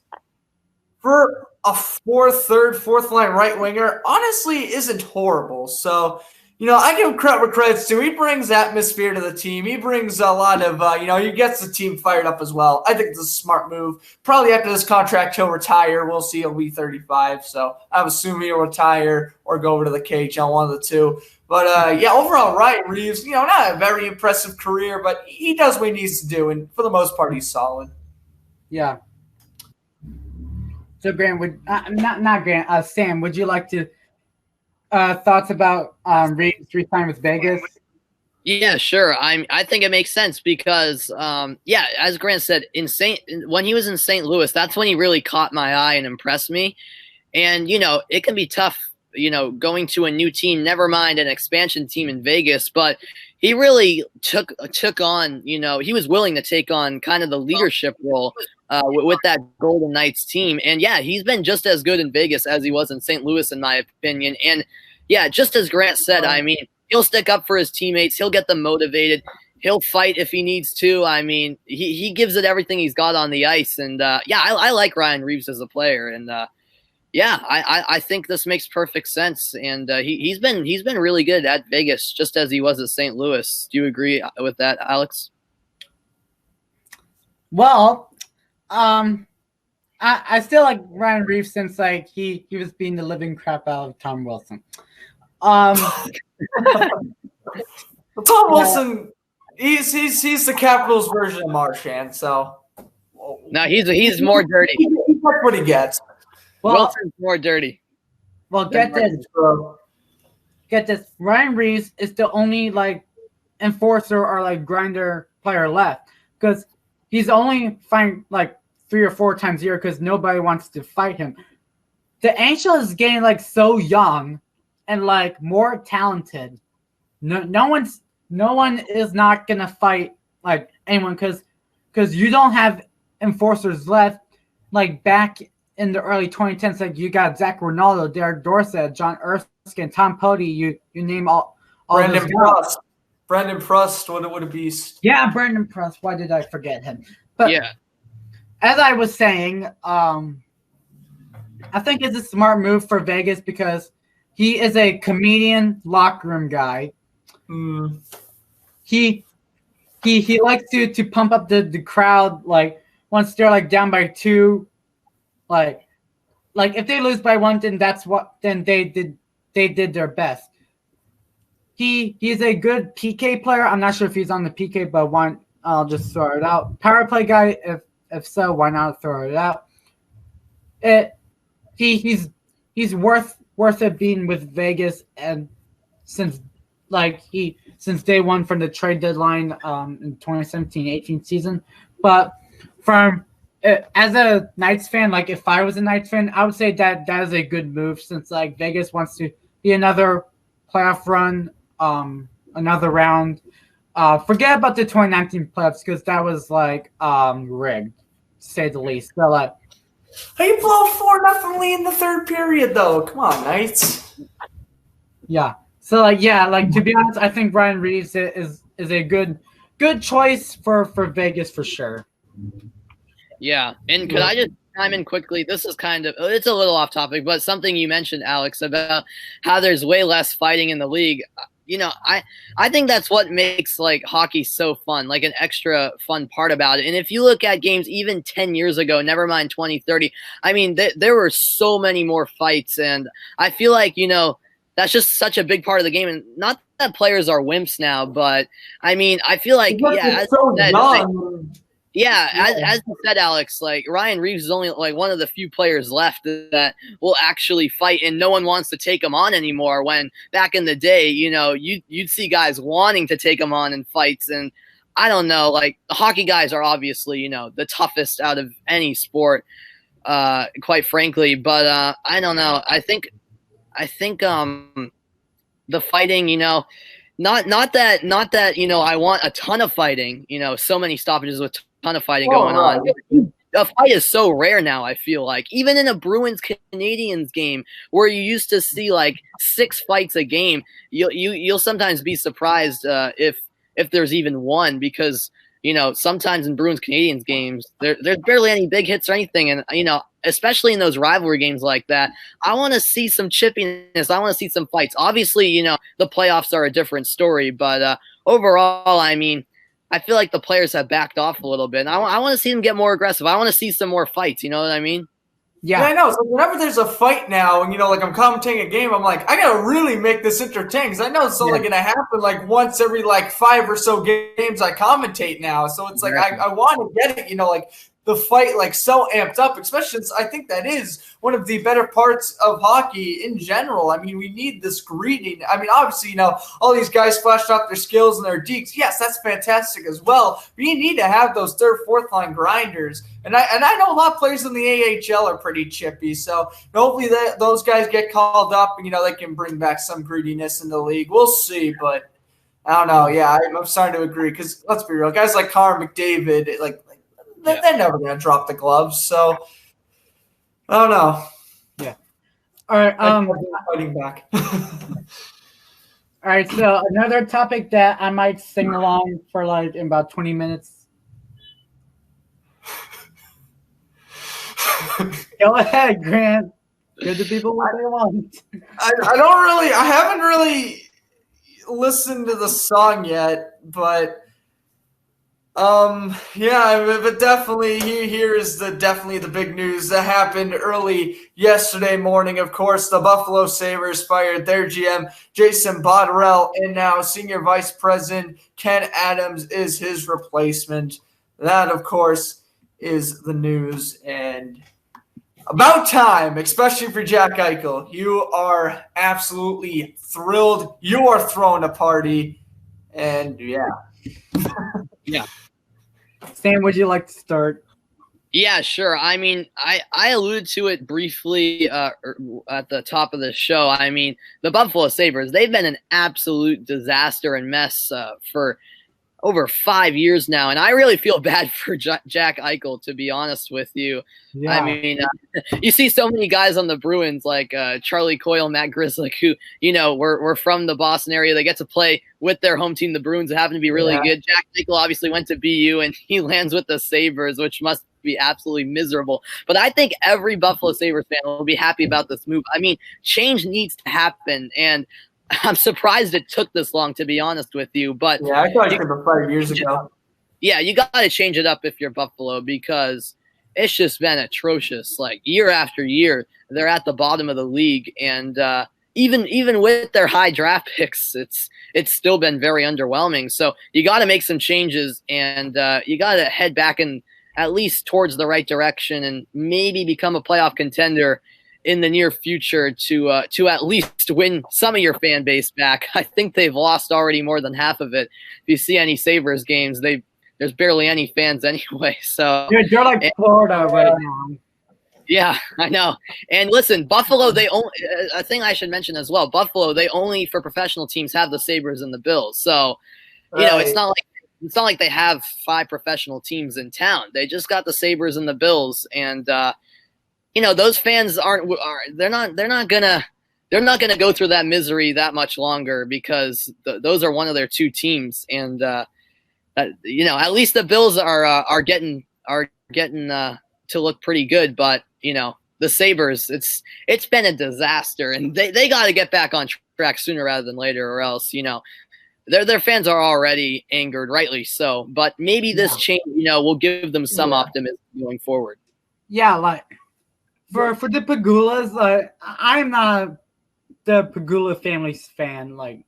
for a fourth line right winger honestly isn't horrible. So I give him credit where credit's due. He brings atmosphere to the team. He brings a lot of, he gets the team fired up as well. I think it's a smart move. Probably after this contract, he'll retire. We'll see. He'll be 35. So I'm assuming he'll retire or go over to the KHL, one of the two. But, overall, Ryan Reeves, not a very impressive career, but he does what he needs to do. And for the most part, he's solid. Yeah. So, Grant, not Grant, Sam, would you like to thoughts about Reeves re-signing with Vegas? Yeah, sure. I think it makes sense because, as Grant said, when he was in St. Louis, that's when he really caught my eye and impressed me. And, it can be tough, going to a new team, never mind an expansion team in Vegas, but he really took on, he was willing to take on kind of the leadership role with that Golden Knights team. And, he's been just as good in Vegas as he was in St. Louis, in my opinion. And, just as Grant said, he'll stick up for his teammates. He'll get them motivated. He'll fight if he needs to. He gives it everything he's got on the ice. And, I like Ryan Reeves as a player. And, I think this makes perfect sense. And he's been really good at Vegas, just as he was at St. Louis. Do you agree with that, Alex? Well, I still like Ryan Reeves since he was being the living crap out of Tom Wilson. Tom Wilson, he's the Capitals version of Marchand. So no, he's more dirty. He gets what he gets. Well, Wilson's more dirty. Well, get this. Ryan Reeves is the only enforcer or grinder player left because he's only fighting 3 or 4 times a year because nobody wants to fight him. The NHL is getting so young and more talented. No one is not gonna fight anyone because you don't have enforcers left back in the early 2010s. You got Zach Ronaldo, Derek Dorsett, John Erskine, Tom Pody. You name all Brandon Prust. Brandon Prust, what a beast. Yeah, Brandon Prust. Why did I forget him? But as I was saying, I think it's a smart move for Vegas because he is a comedian locker room guy. He likes to pump up the crowd once they're down by 2. If they lose by 1, then they did their best. He's a good PK player. I'm not sure if he's on the PK, but I'll just throw it out. Power play guy, if so, why not throw it out? He's worth it being with Vegas, and since day one from the trade deadline in 2017-18 season. But as a Knights fan, if I was a Knights fan, I would say that is a good move since Vegas wants to be another playoff run, another round. Forget about the 2019 playoffs because that was rigged, to say the least. So how you blow 4-0 lead in the third period though? Come on, Knights. Yeah. So to be honest, I think Ryan Reeves is a good choice for Vegas for sure. Yeah, and could I just chime in quickly? This is it's a little off topic, but something you mentioned, Alex, about how there's way less fighting in the league. I think that's what makes hockey so fun, an extra fun part about it. And if you look at games even 10 years ago, never mind 20, 30, there were so many more fights, and I feel that's just such a big part of the game. And not that players are wimps now, but I feel as you said, Alex, Ryan Reeves is only one of the few players left that will actually fight, and no one wants to take him on anymore. When back in the day, you'd see guys wanting to take him on in fights, and I don't know, the hockey guys are obviously the toughest out of any sport, quite frankly. But I don't know. I think the fighting, not that I want a ton of fighting, so many stoppages with ton of fighting going on. A fight is so rare now, I feel even in a Bruins Canadiens game where you used to see 6 fights a game, you'll sometimes be surprised if there's even one, because sometimes in Bruins Canadiens games there's barely any big hits or anything, and especially in those rivalry games like that, I want to see some chippiness. I want to see some fights. Obviously, the playoffs are a different story, but overall, I mean, I feel like the players have backed off a little bit. And I want to see them get more aggressive. I want to see some more fights. You know what I mean? Yeah, I know. So whenever there's a fight now, and like I'm commentating a game, I'm like, I gotta really make this entertaining because I know it's only gonna happen like once every like 5 or so games I commentate now. So it's like I want to get it, like the fight like so amped up, especially since I think that is one of the better parts of hockey in general. I mean, we need this greeting. I mean, obviously, all these guys flashed out their skills and their deeks. Yes, that's fantastic as well. But you need to have those third, fourth line grinders. And I know a lot of players in the AHL are pretty chippy. So hopefully those guys get called up and, they can bring back some greediness in the league. We'll see, but I don't know. Yeah, I'm starting to agree because let's be real. Guys like Connor McDavid, they're never going to drop the gloves. So, I don't know. Yeah. All right. Fighting back. All right. So, another topic that I might sing along for like in about 20 minutes. Go ahead, Grant. Give the people what they want. I haven't really listened to the song yet, but but definitely here is definitely the big news that happened early yesterday morning. Of course, the Buffalo Sabres fired their GM Jason Botterill, and now Senior Vice President Ken Adams is his replacement. That, of course, is the news, and about time, especially for Jack Eichel. You are absolutely thrilled. You are throwing a party, and yeah. Sam, would you like to start? Yeah, sure. I mean, I alluded to it briefly at the top of the show. I mean, the Buffalo Sabres, they've been an absolute disaster and mess for over 5 years now. And I really feel bad for Jack Eichel, to be honest with you. Yeah. I mean, you see so many guys on the Bruins like Charlie Coyle, Matt Grzelcyk, who, were from the Boston area. They get to play with their home team, the Bruins, that happen to be really good. Jack Eichel obviously went to BU, and he lands with the Sabres, which must be absolutely miserable. But I think every Buffalo Sabres fan will be happy about this move. I mean, change needs to happen, and I'm surprised it took this long, to be honest with you. But yeah, I thought it could have 5 years ago. Yeah, you got to change it up if you're Buffalo, because it's just been atrocious. Like year after year, they're at the bottom of the league, and even with their high draft picks, it's still been very underwhelming. So you got to make some changes, and you got to head back in at least towards the right direction, and maybe become a playoff contender in the near future to at least win some of your fan base back. I think they've lost already more than half of it. If you see any Sabres games, there's barely any fans anyway. So you're like Florida right now. Yeah, I know. And listen, Buffalo, they only a thing I should mention as well. Buffalo, they only for professional teams have the Sabres and the Bills. So it's not like they have 5 professional teams in town. They just got the Sabres and the Bills, and those fans they're not gonna go through that misery that much longer, because those are one of their 2 teams, and at least the Bills are getting to look pretty good, but the Sabres, it's been a disaster, and they got to get back on track sooner rather than later, or else their fans are already angered, rightly so. But maybe this change will give them some optimism going forward. Yeah, like. For the Pagulas, I'm not the Pagula family's fan. Like,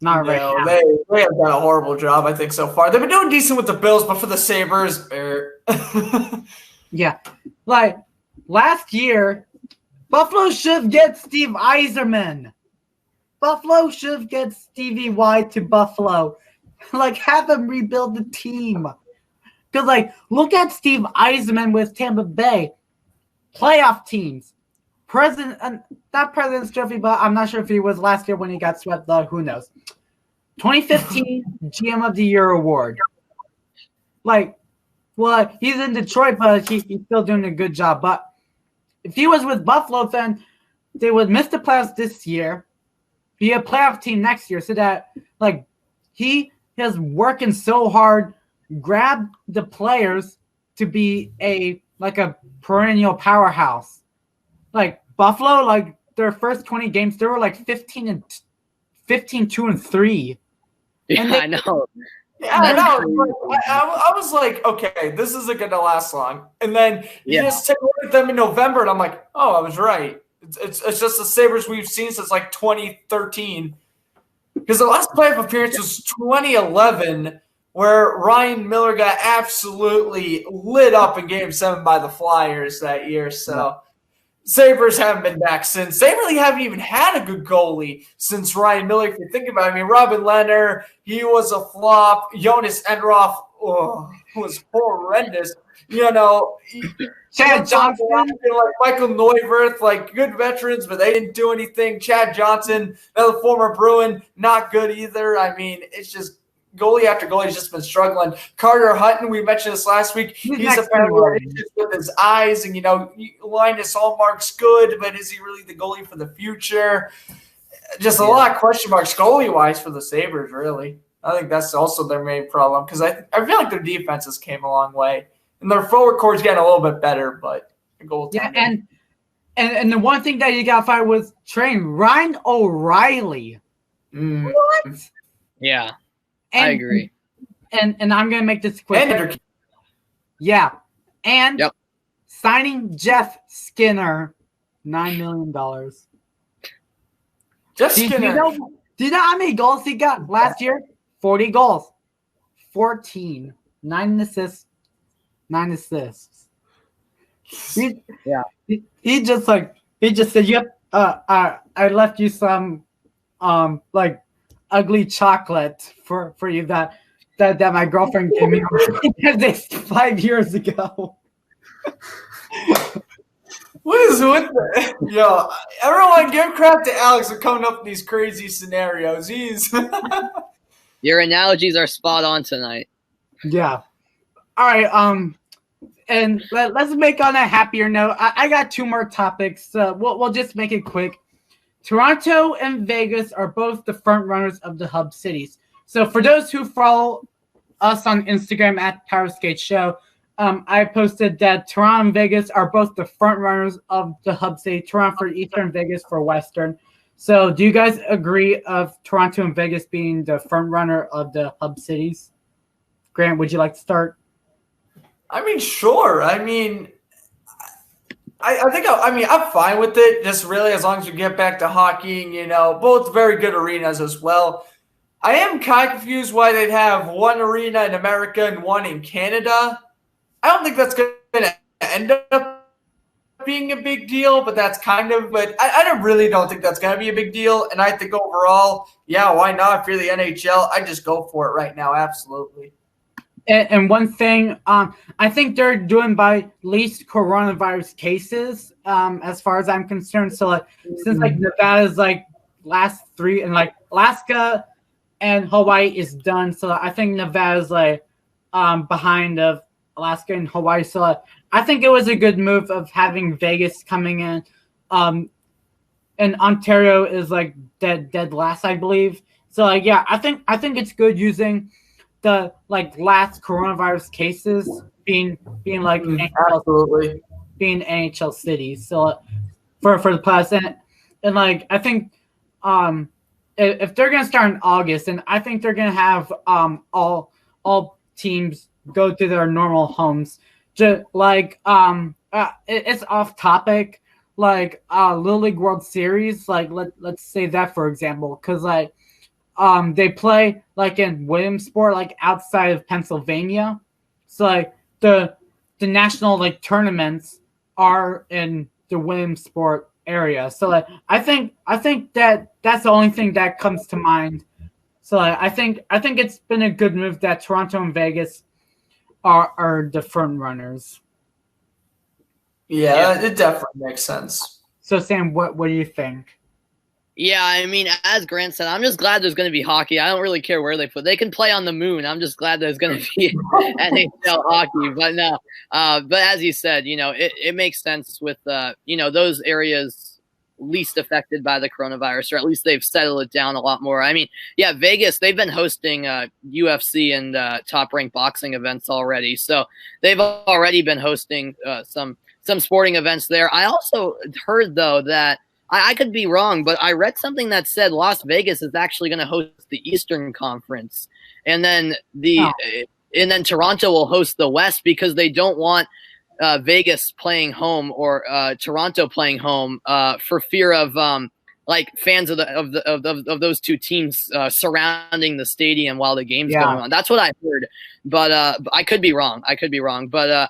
not right now. They have done a horrible job, I think, so far. They've been doing decent with the Bills, but for the Sabres, yeah. Like, last year, Buffalo should get Steve Yzerman. Buffalo should get Stevie Y to Buffalo. Like, have them rebuild the team. Because, like, look at Steve Yzerman with Tampa Bay. Playoff teams. Not President's Trophy, but I'm not sure if he was last year when he got swept. Who knows? 2015 GM of the Year award. Like, well, he's in Detroit, but he's still doing a good job. But if he was with Buffalo, then they would miss the playoffs this year, be a playoff team next year, so that, like, he is working so hard, grab the players to be a perennial powerhouse. Like Buffalo, like their first 20 games, they were like 15-2-3. Yeah, And they, I know. Yeah, I know. I was like, okay, this isn't going to last long. And then you just take a look at them in November, and I'm like, oh, I was right. It's just the Sabres we've seen since like 2013. Because the last playoff appearance was 2011, where Ryan Miller got absolutely lit up in Game 7 by the Flyers that year. So Sabres haven't been back since. They really haven't even had a good goalie since Ryan Miller, if you think about it. I mean, Robin Lehner, he was a flop. Jonas Enroth was horrendous. You know, Chad Johnson, like Michael Neuwirth, like good veterans, but they didn't do anything. Chad Johnson, another former Bruin, not good either. I mean, it's just goalie after goalie has just been struggling. Carter Hutton, we mentioned this last week. He's apparently with his eyes, and Linus Hallmark's good, but is he really the goalie for the future? Just a lot of question marks goalie wise for the Sabres. Really, I think that's also their main problem because I feel like their defenses came a long way, and their forward core is getting a little bit better, but the goal. Yeah, and the one thing that you got to fight was train Ryan O'Reilly. What? Yeah. I agree. And I'm going to make this quick. Yeah. And signing Jeff Skinner, $9 million. Jeff Skinner. Do you know how many goals he got last year? 40 goals. 14. 9 assists. 9 assists. He just said, yep, I left you some like ugly chocolate for you that my girlfriend gave me 5 years ago. What is with that? Yo, everyone give credit to Alex for coming up with these crazy scenarios. Your analogies are spot on tonight. Yeah. All right. And let's make on a happier note. I got 2 more topics. We'll just make it quick. Toronto and Vegas are both the front runners of the hub cities. So for those who follow us on Instagram at Powerskateshow, I posted that Toronto and Vegas are both the front runners of the hub city. Toronto for Eastern, Vegas for Western. So do you guys agree of Toronto and Vegas being the front runner of the hub cities? Grant, would you like to start? I mean, sure. I mean, I'm fine with it, just really as long as we get back to hockey, both very good arenas as well. I am kind of confused why they'd have one arena in America and one in Canada. I don't think that's going to end up being a big deal, but I really don't think that's going to be a big deal. And I think overall, yeah, why not? If you're the NHL, I just go for it right now. Absolutely. And one thing, I think they're doing by least coronavirus cases, as far as I'm concerned. So, since Nevada's last 3, and Alaska and Hawaii is done, so I think Nevada's behind of Alaska and Hawaii. So, I think it was a good move of having Vegas coming in, and Ontario is dead last, I believe. So, yeah, I think it's good using the last coronavirus cases being absolutely being NHL cities. So for the past and I think if they're gonna start in August, and I think they're gonna have all teams go to their normal homes. Just it's off topic, Little League World Series. Let's say that for example, because they play in Williamsport, outside of Pennsylvania. So the national tournaments are in the Williamsport area. So I think that's the only thing that comes to mind. So I think it's been a good move that Toronto and Vegas are the front runners. Yeah, it definitely makes sense. So Sam, what do you think? Yeah, I mean, as Grant said, I'm just glad there's going to be hockey. I don't really care where they put. They can play on the moon. I'm just glad there's going to be NHL hockey. But no, but as you said, it makes sense with those areas least affected by the coronavirus, or at least they've settled it down a lot more. I mean, yeah, Vegas, they've been hosting UFC and top-ranked boxing events already, so they've already been hosting some sporting events there. I also heard though that I could be wrong, but I read something that said Las Vegas is actually going to host the Eastern Conference, and then Toronto will host the West because they don't want Vegas playing home or Toronto playing home for fear of fans of those two teams surrounding the stadium while the game's going on. That's what I heard, but I could be wrong. But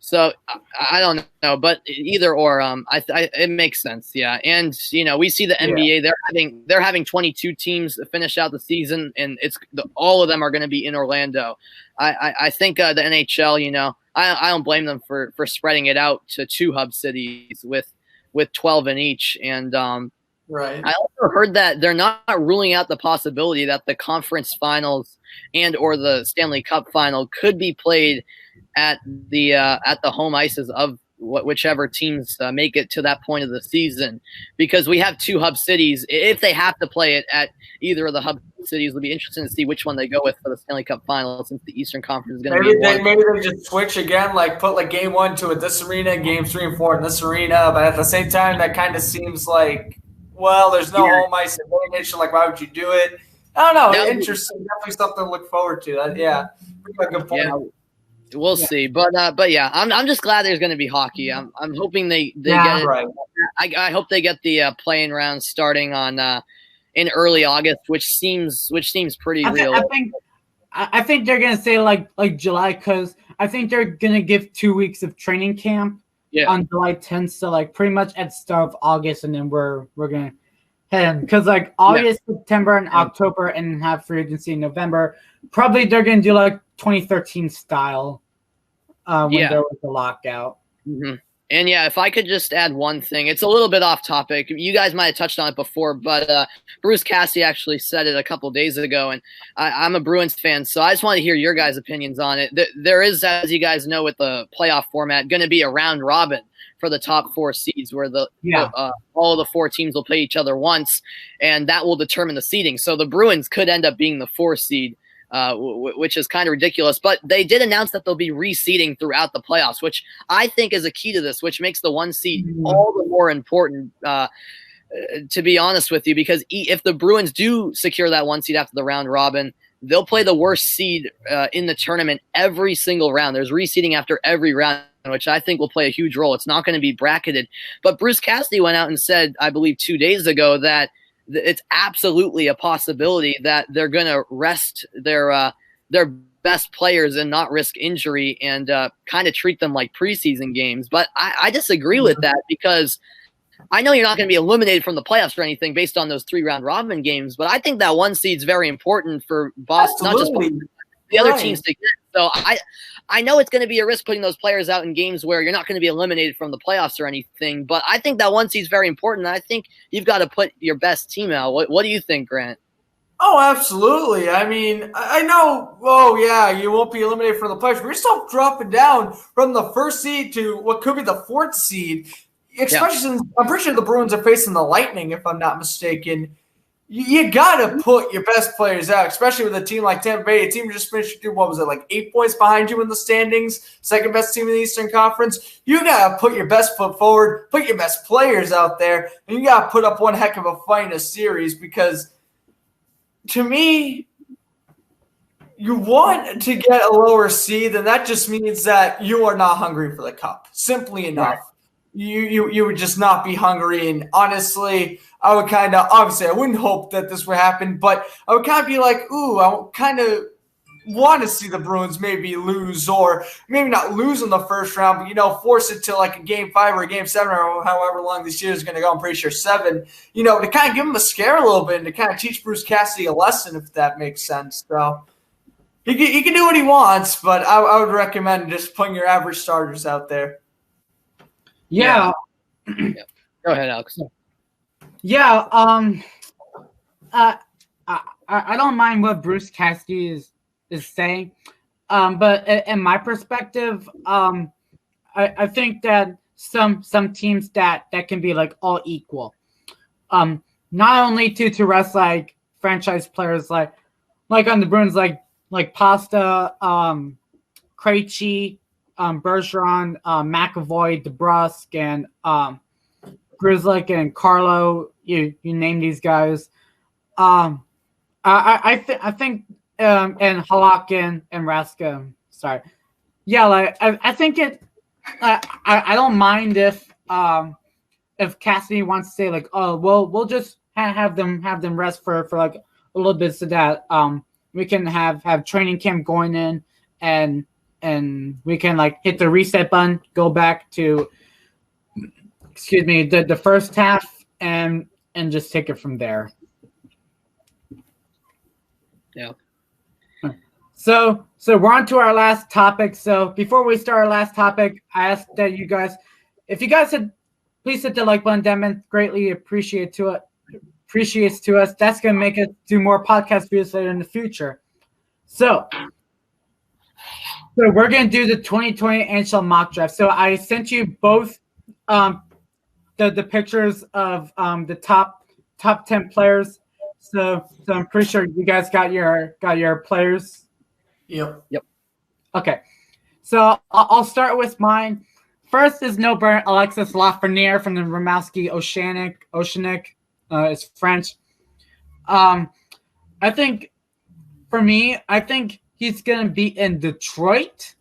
so I don't know. But either or, it makes sense. Yeah, and we see the NBA. They're having 22 teams finish out the season, and all of them are going to be in Orlando. I think the NHL. I don't blame them for spreading it out to 2 hub cities with 12 in each. And right. I also heard that they're not ruling out the possibility that the conference finals and or the Stanley Cup final could be played at the home ices of whichever teams make it to that point of the season, because we have 2 hub cities. If they have to play it at either of the hub cities, it'll be interesting to see which one they go with for the Stanley Cup final, since the Eastern Conference is going to be maybe they just switch again, like put like game 1 to this arena, game 3 and 4 in this arena. But at the same time, that kind of seems like, well, there's no home ice advantage. Like, why would you do it? I don't know. Interesting. Definitely something to look forward to. Good point. Yeah. We'll see, but yeah, I'm just glad there's going to be hockey. I'm hoping they get it. Right. I hope they get the playing rounds starting on in early August, which seems pretty real. I think they're going to say like July, because I think they're going to give 2 weeks of training camp on July 10th. So like pretty much at the start of August, and then we're going to head in, because like August, September, and October, and have free agency in November. Probably they're going to do like 2013 style when there was a lockout. Mm-hmm. And if I could just add one thing, it's a little bit off topic. You guys might have touched on it before, but Bruce Cassidy actually said it a couple of days ago, and I'm a Bruins fan, so I just want to hear your guys' opinions on it. There is, as you guys know, with the playoff format, going to be a round robin for the top 4 seeds, where all of the 4 teams will play each other once, and that will determine the seeding. So the Bruins could end up being the 4 seed. Which is kind of ridiculous, but they did announce that they'll be reseeding throughout the playoffs, which I think is a key to this, which makes the 1 seed all the more important, to be honest with you, because if the Bruins do secure that 1 seed after the round robin, they'll play the worst seed in the tournament every single round. There's reseeding after every round, which I think will play a huge role. It's not going to be bracketed, but Bruce Cassidy went out and said, I believe 2 days ago, that it's absolutely a possibility that they're going to rest their best players and not risk injury, and kind of treat them like preseason games. But I disagree with that, because I know you're not going to be eliminated from the playoffs or anything based on those 3 round robin games, but I think that 1 seed is very important for Boston, not just Boston, the other teams to get. So I know it's going to be a risk putting those players out in games where you're not going to be eliminated from the playoffs or anything, but I think that 1 seed is very important, and I think you've got to put your best team out. What do you think, Grant? Oh, absolutely. I mean, I know, you won't be eliminated from the playoffs, but you're still dropping down from the 1st seed to what could be the 4th seed, especially since I'm pretty sure the Bruins are facing the Lightning, if I'm not mistaken. You got to put your best players out, especially with a team like Tampa Bay, a team just finished, 8 points behind you in the standings, 2nd best team in the Eastern Conference. You got to put your best foot forward, put your best players out there, and you got to put up one heck of a fight in a series, because to me, you want to get a lower seed, and that just means that you are not hungry for the cup, simply enough. Right. You would just not be hungry, and honestly, I would obviously I wouldn't hope that this would happen, but I would kind of be like, I kind of want to see the Bruins maybe lose, or maybe not lose in the 1st round, but, force it to like a game 5 or a game 7 or however long this year is going to go. I'm pretty sure 7, to kind of give them a scare a little bit and to kind of teach Bruce Cassidy a lesson, if that makes sense. So he can do what he wants, but I would recommend just putting your average starters out there. Yeah. Go ahead, Alex. Yeah. I don't mind what Bruce Cassidy is saying, but in my perspective, I think that some teams that can be like all equal, not only to rest like franchise players like on the Bruins like Pasta, Krejci, Bergeron, McAvoy, DeBrusque, and Grizzlick and Carlo. You name these guys. I think and Halak and Raska. Sorry. Yeah, like I think it. I don't mind if Cassidy wants to say like, oh, well, we'll just have them rest for like a little bit so that we can have training camp going in and we can like hit the reset button, go back to the first half and just take it from there. Yeah. So we're on to our last topic. So before we start our last topic, I ask that you guys, if you guys had, please hit the like button. That meant greatly appreciates to us. That's gonna make us do more podcast videos later in the future. So we're gonna do the 2020 NHL mock draft. So I sent you both the pictures of the top 10 players. So I'm pretty sure you guys got your players. Yep. Okay. So I'll start with mine. First is no-brainer Alexis Lafreniere from the Rimouski Oceanic. It's French. I think for me, I think he's gonna be in Detroit.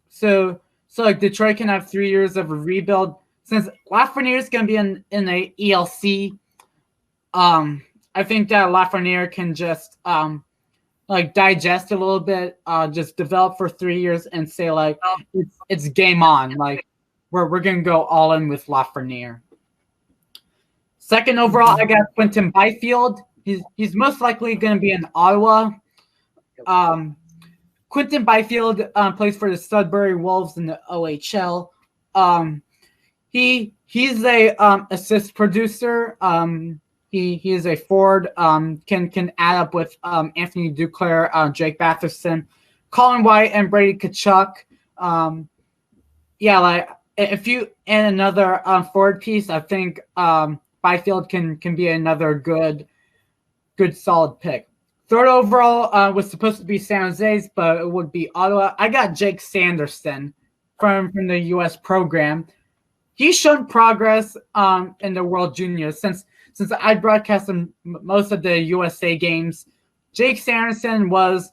So like Detroit can have 3 years of a rebuild. Since Lafreniere is gonna be in a ELC, I think that Lafreniere can just like digest a little bit, just develop for 3 years and say like it's game on. Like we're gonna go all in with Lafreniere. Second overall, I got Quentin Byfield. He's most likely gonna be in Ottawa. Quentin Byfield plays for the Sudbury Wolves in the OHL. He's a assist producer. He is a forward, can add up with Anthony Duclair, Jake Batherson, Colin White, and Brady Tkachuk. Like if you add another forward piece, I think Byfield can be another good solid pick. Third overall was supposed to be San Jose's, but it would be Ottawa. I got Jake Sanderson from the U.S. program. He's shown progress in the World Juniors since I broadcasted most of the USA games. Jake Sanderson was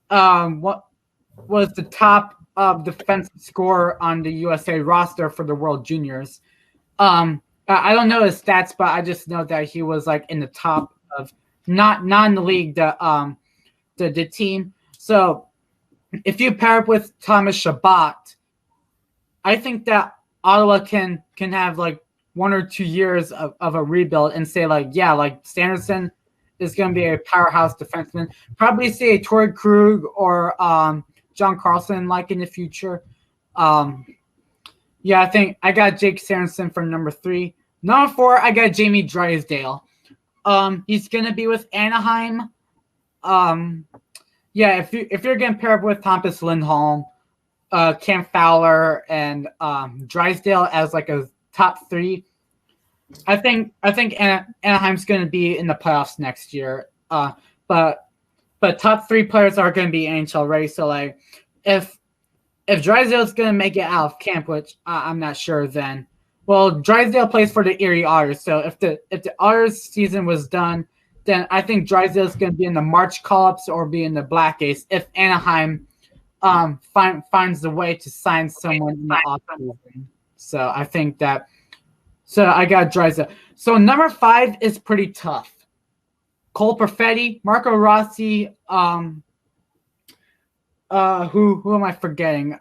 the top defensive scorer on the USA roster for the World Juniors. I don't know his stats, but I just know that he was like in the top of not in the league, the team. So if you pair up with Thomas Chabot, I think that Ottawa can have like 1 or 2 years of a rebuild and say like, yeah, like Sanderson is going to be a powerhouse defenseman. Probably see a Torrey Krug or John Carlson like in the future. I think I got Jake Sanderson for number 3. Number 4, I got Jamie Drysdale. He's going to be with Anaheim. If you're going to pair up with Hampus Lindholm, Cam Fowler, and Drysdale as like a top 3, I think Anaheim's going to be in the playoffs next year. But top 3 players are going to be NHL ready. So like, if Drysdale's going to make it out of camp, which I'm not sure, then Drysdale plays for the Erie Otters. So if the Otters season was done, then I think Drysdale's going to be in the March call-ups or be in the Black Ace if Anaheim finds a way to sign someone in the offseason. So I think that. So I got Drysdale. So number 5 is pretty tough. Cole Perfetti, Marco Rossi. Who am I forgetting?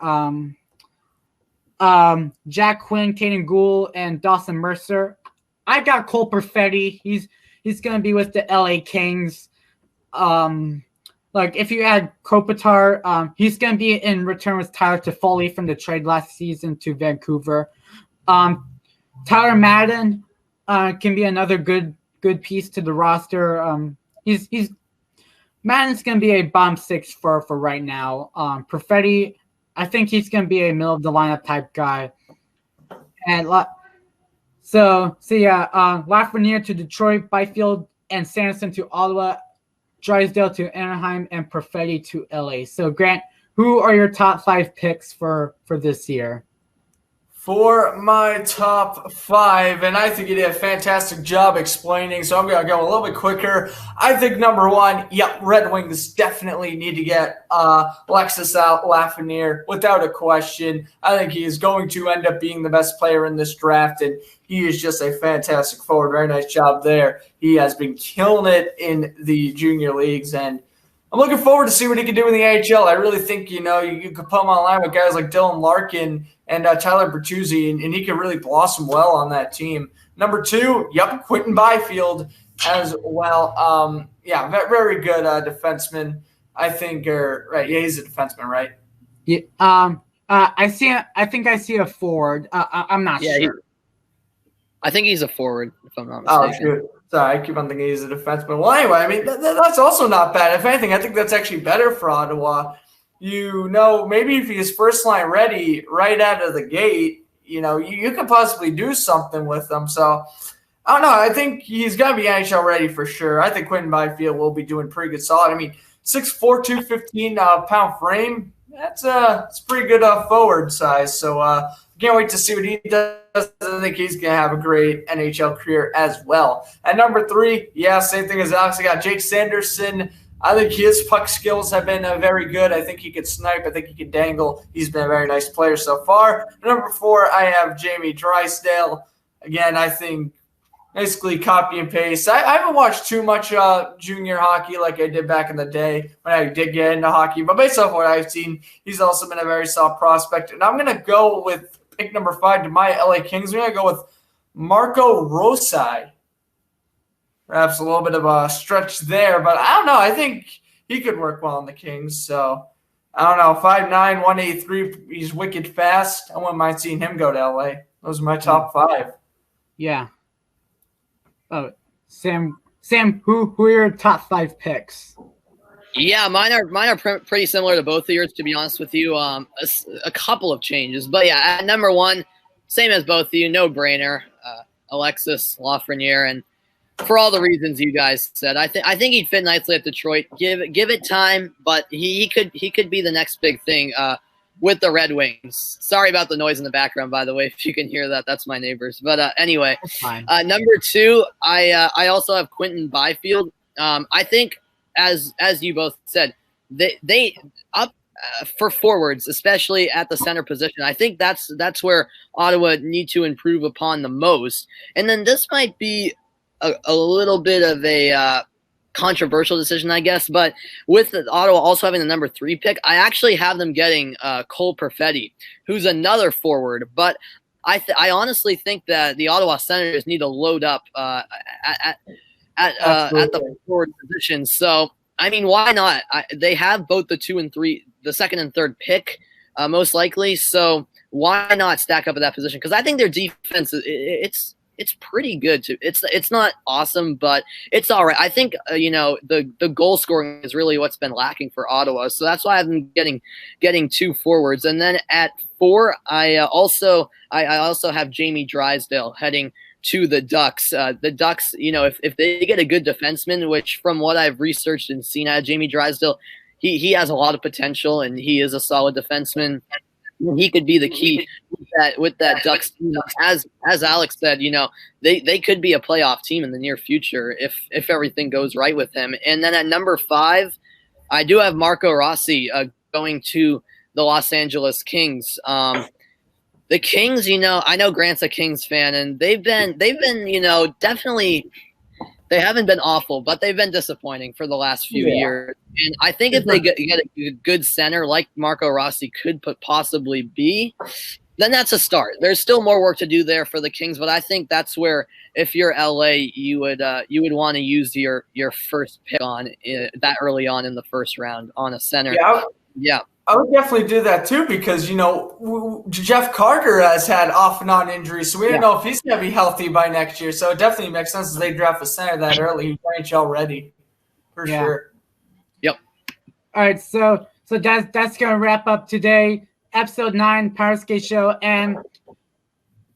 Jack Quinn, Caden Gould, and Dawson Mercer. I got Cole Perfetti. He's gonna be with the LA Kings. Like if you add Kopitar, he's gonna be in return with Tyler Toffoli from the trade last season to Vancouver. Tyler Madden can be another good piece to the roster. Madden's gonna be a bottom 6 for right now. Perfetti, I think he's gonna be a middle of the lineup type guy. And Lafreniere to Detroit, Byfield and Sanderson to Ottawa, Drysdale to Anaheim, and Perfetti to LA. So Grant, who are your top 5 picks for this year? For my top 5, and I think you did a fantastic job explaining, so I'm going to go a little bit quicker. I think number 1, Red Wings definitely need to get Alexis Lafreniere without a question. I think he is going to end up being the best player in this draft, and he is just a fantastic forward. Very nice job there. He has been killing it in the junior leagues, and I'm looking forward to see what he can do in the AHL. I really think, you could put him on line with guys like Dylan Larkin and Tyler Bertuzzi, and he could really blossom well on that team. Number 2, Quentin Byfield as well. Very good defenseman, I think. Right, he's a defenseman, right? Yeah. I think I see a forward. I'm not sure. I think he's a forward, if I'm not mistaken. Oh, shoot. Sorry, I keep on thinking he's a defenseman. Well, anyway, I mean, that's also not bad. If anything, I think that's actually better for Ottawa. Maybe if he's first line ready right out of the gate, you could possibly do something with him. So, I don't know. I think he's going to be NHL ready for sure. I think Quentin Byfield will be doing pretty good solid. I mean, 6'4", 215-pound frame, that's pretty good forward size. So, can't wait to see what he does. I think he's going to have a great NHL career as well. At number 3, same thing as Alex. I got Jake Sanderson. I think his puck skills have been very good. I think he could snipe. I think he could dangle. He's been a very nice player so far. At number 4, I have Jamie Drysdale. Again, I think basically copy and paste. I haven't watched too much junior hockey like I did back in the day when I did get into hockey. But based off what I've seen, he's also been a very solid prospect. And I'm going to go with pick number 5 to my LA Kings. We're going to go with Marco Rossi. Perhaps a little bit of a stretch there, but I don't know. I think he could work well on the Kings. So, I don't know. 5'9", 183. He's wicked fast. I wouldn't mind seeing him go to LA. Those are my top 5. Yeah. Oh, Sam, who are your top 5 picks? Yeah, mine are pretty similar to both of yours, to be honest with you. A couple of changes, but yeah, at number 1, same as both of you, no brainer. Alexis Lafreniere, and for all the reasons you guys said, I think he'd fit nicely at Detroit. Give it time, but he could be the next big thing with the Red Wings. Sorry about the noise in the background, by the way. If you can hear that, that's my neighbors. But anyway, number 2, I also have Quentin Byfield. I think, as you both said, they up for forwards, especially at the center position. I think that's where Ottawa need to improve upon the most. And then this might be a little bit of a controversial decision, I guess. But with Ottawa also having the number 3 pick, I actually have them getting Cole Perfetti, who's another forward. But I honestly think that the Ottawa Senators need to load up at the forward position. So, I mean, why not? They have both the 2 and 3, the second and third pick, most likely. So why not stack up at that position? Because I think their defense it's pretty good too. It's not awesome, but it's all right. I think the goal scoring is really what's been lacking for Ottawa. So that's why I've been getting 2 forwards. And then at 4, I also have Jamie Drysdale heading to the Ducks. The Ducks, if they get a good defenseman, which from what I've researched and seen out of Jamie Drysdale, he has a lot of potential and he is a solid defenseman. He could be the key with that Ducks team. As Alex said, they could be a playoff team in the near future if everything goes right with him. And then at number 5, I do have Marco Rossi going to the Los Angeles Kings. The Kings, I know Grant's a Kings fan, and they've been, definitely, they haven't been awful, but they've been disappointing for the last few years. And I think if they get a good center like Marco Rossi could possibly be, then that's a start. There's still more work to do there for the Kings, but I think that's where, if you're LA, you would want to use your first pick on that early on in the first round on a center. Yeah. I would definitely do that too because, Jeff Carter has had off and on injuries, so we don't know if he's going to be healthy by next year. So it definitely makes sense as they draft a center that early, NHL ready for sure. Yep. All right, so that's going to wrap up today, episode 9, Powerskate Show, and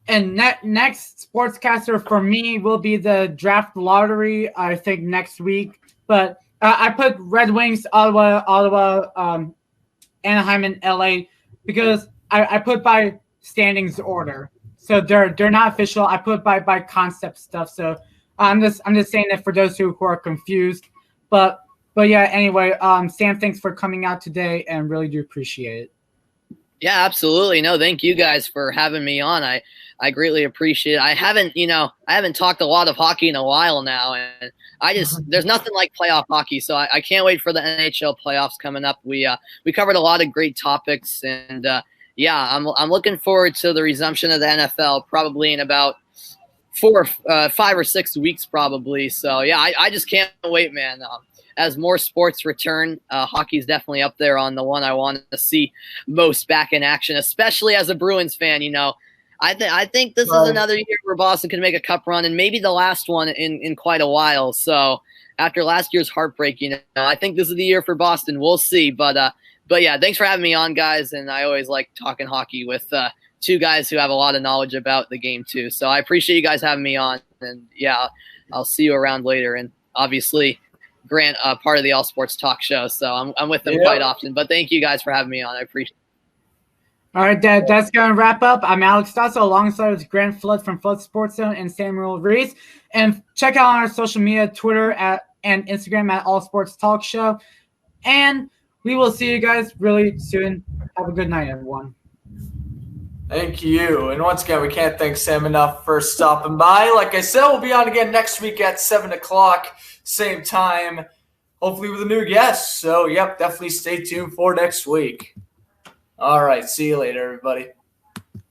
next sportscaster for me will be the draft lottery, I think, next week. But I put Red Wings, Ottawa, Anaheim and LA because I put by standings order. So they're not official. I put by concept stuff. So I'm just saying that for those who are confused. But yeah, anyway, Sam, thanks for coming out today and really do appreciate it. Yeah, absolutely. No, thank you guys for having me on. I greatly appreciate it. I haven't talked a lot of hockey in a while now, and there's nothing like playoff hockey. So I can't wait for the NHL playoffs coming up. We covered a lot of great topics, and yeah, I'm looking forward to the resumption of the NFL probably in about 5 or 6 weeks probably. So yeah, I just can't wait, man. As more sports return, hockey's definitely up there on the one I want to see most back in action, especially as a Bruins fan. I think this is another year where Boston can make a cup run and maybe the last one in quite a while. So after last year's heartbreak, I think this is the year for Boston. We'll see. But yeah, thanks for having me on, guys. And I always like talking hockey with two guys who have a lot of knowledge about the game too. So I appreciate you guys having me on. And yeah, I'll see you around later. And obviously, Grant, part of the All Sports Talk Show, so I'm with them quite often. But thank you guys for having me on. I appreciate it. All right, that's going to wrap up. I'm Alex Stasso alongside with Grant Flood from Flood Sports Zone and Samuel Reis. And check out our social media, Twitter and Instagram at All Sports Talk Show. And we will see you guys really soon. Have a good night, everyone. Thank you. And once again, we can't thank Sam enough for stopping by. Like I said, we'll be on again next week at 7 o'clock. Same time, hopefully with a new guest. So, yep, definitely stay tuned for next week. All right, see you later, everybody.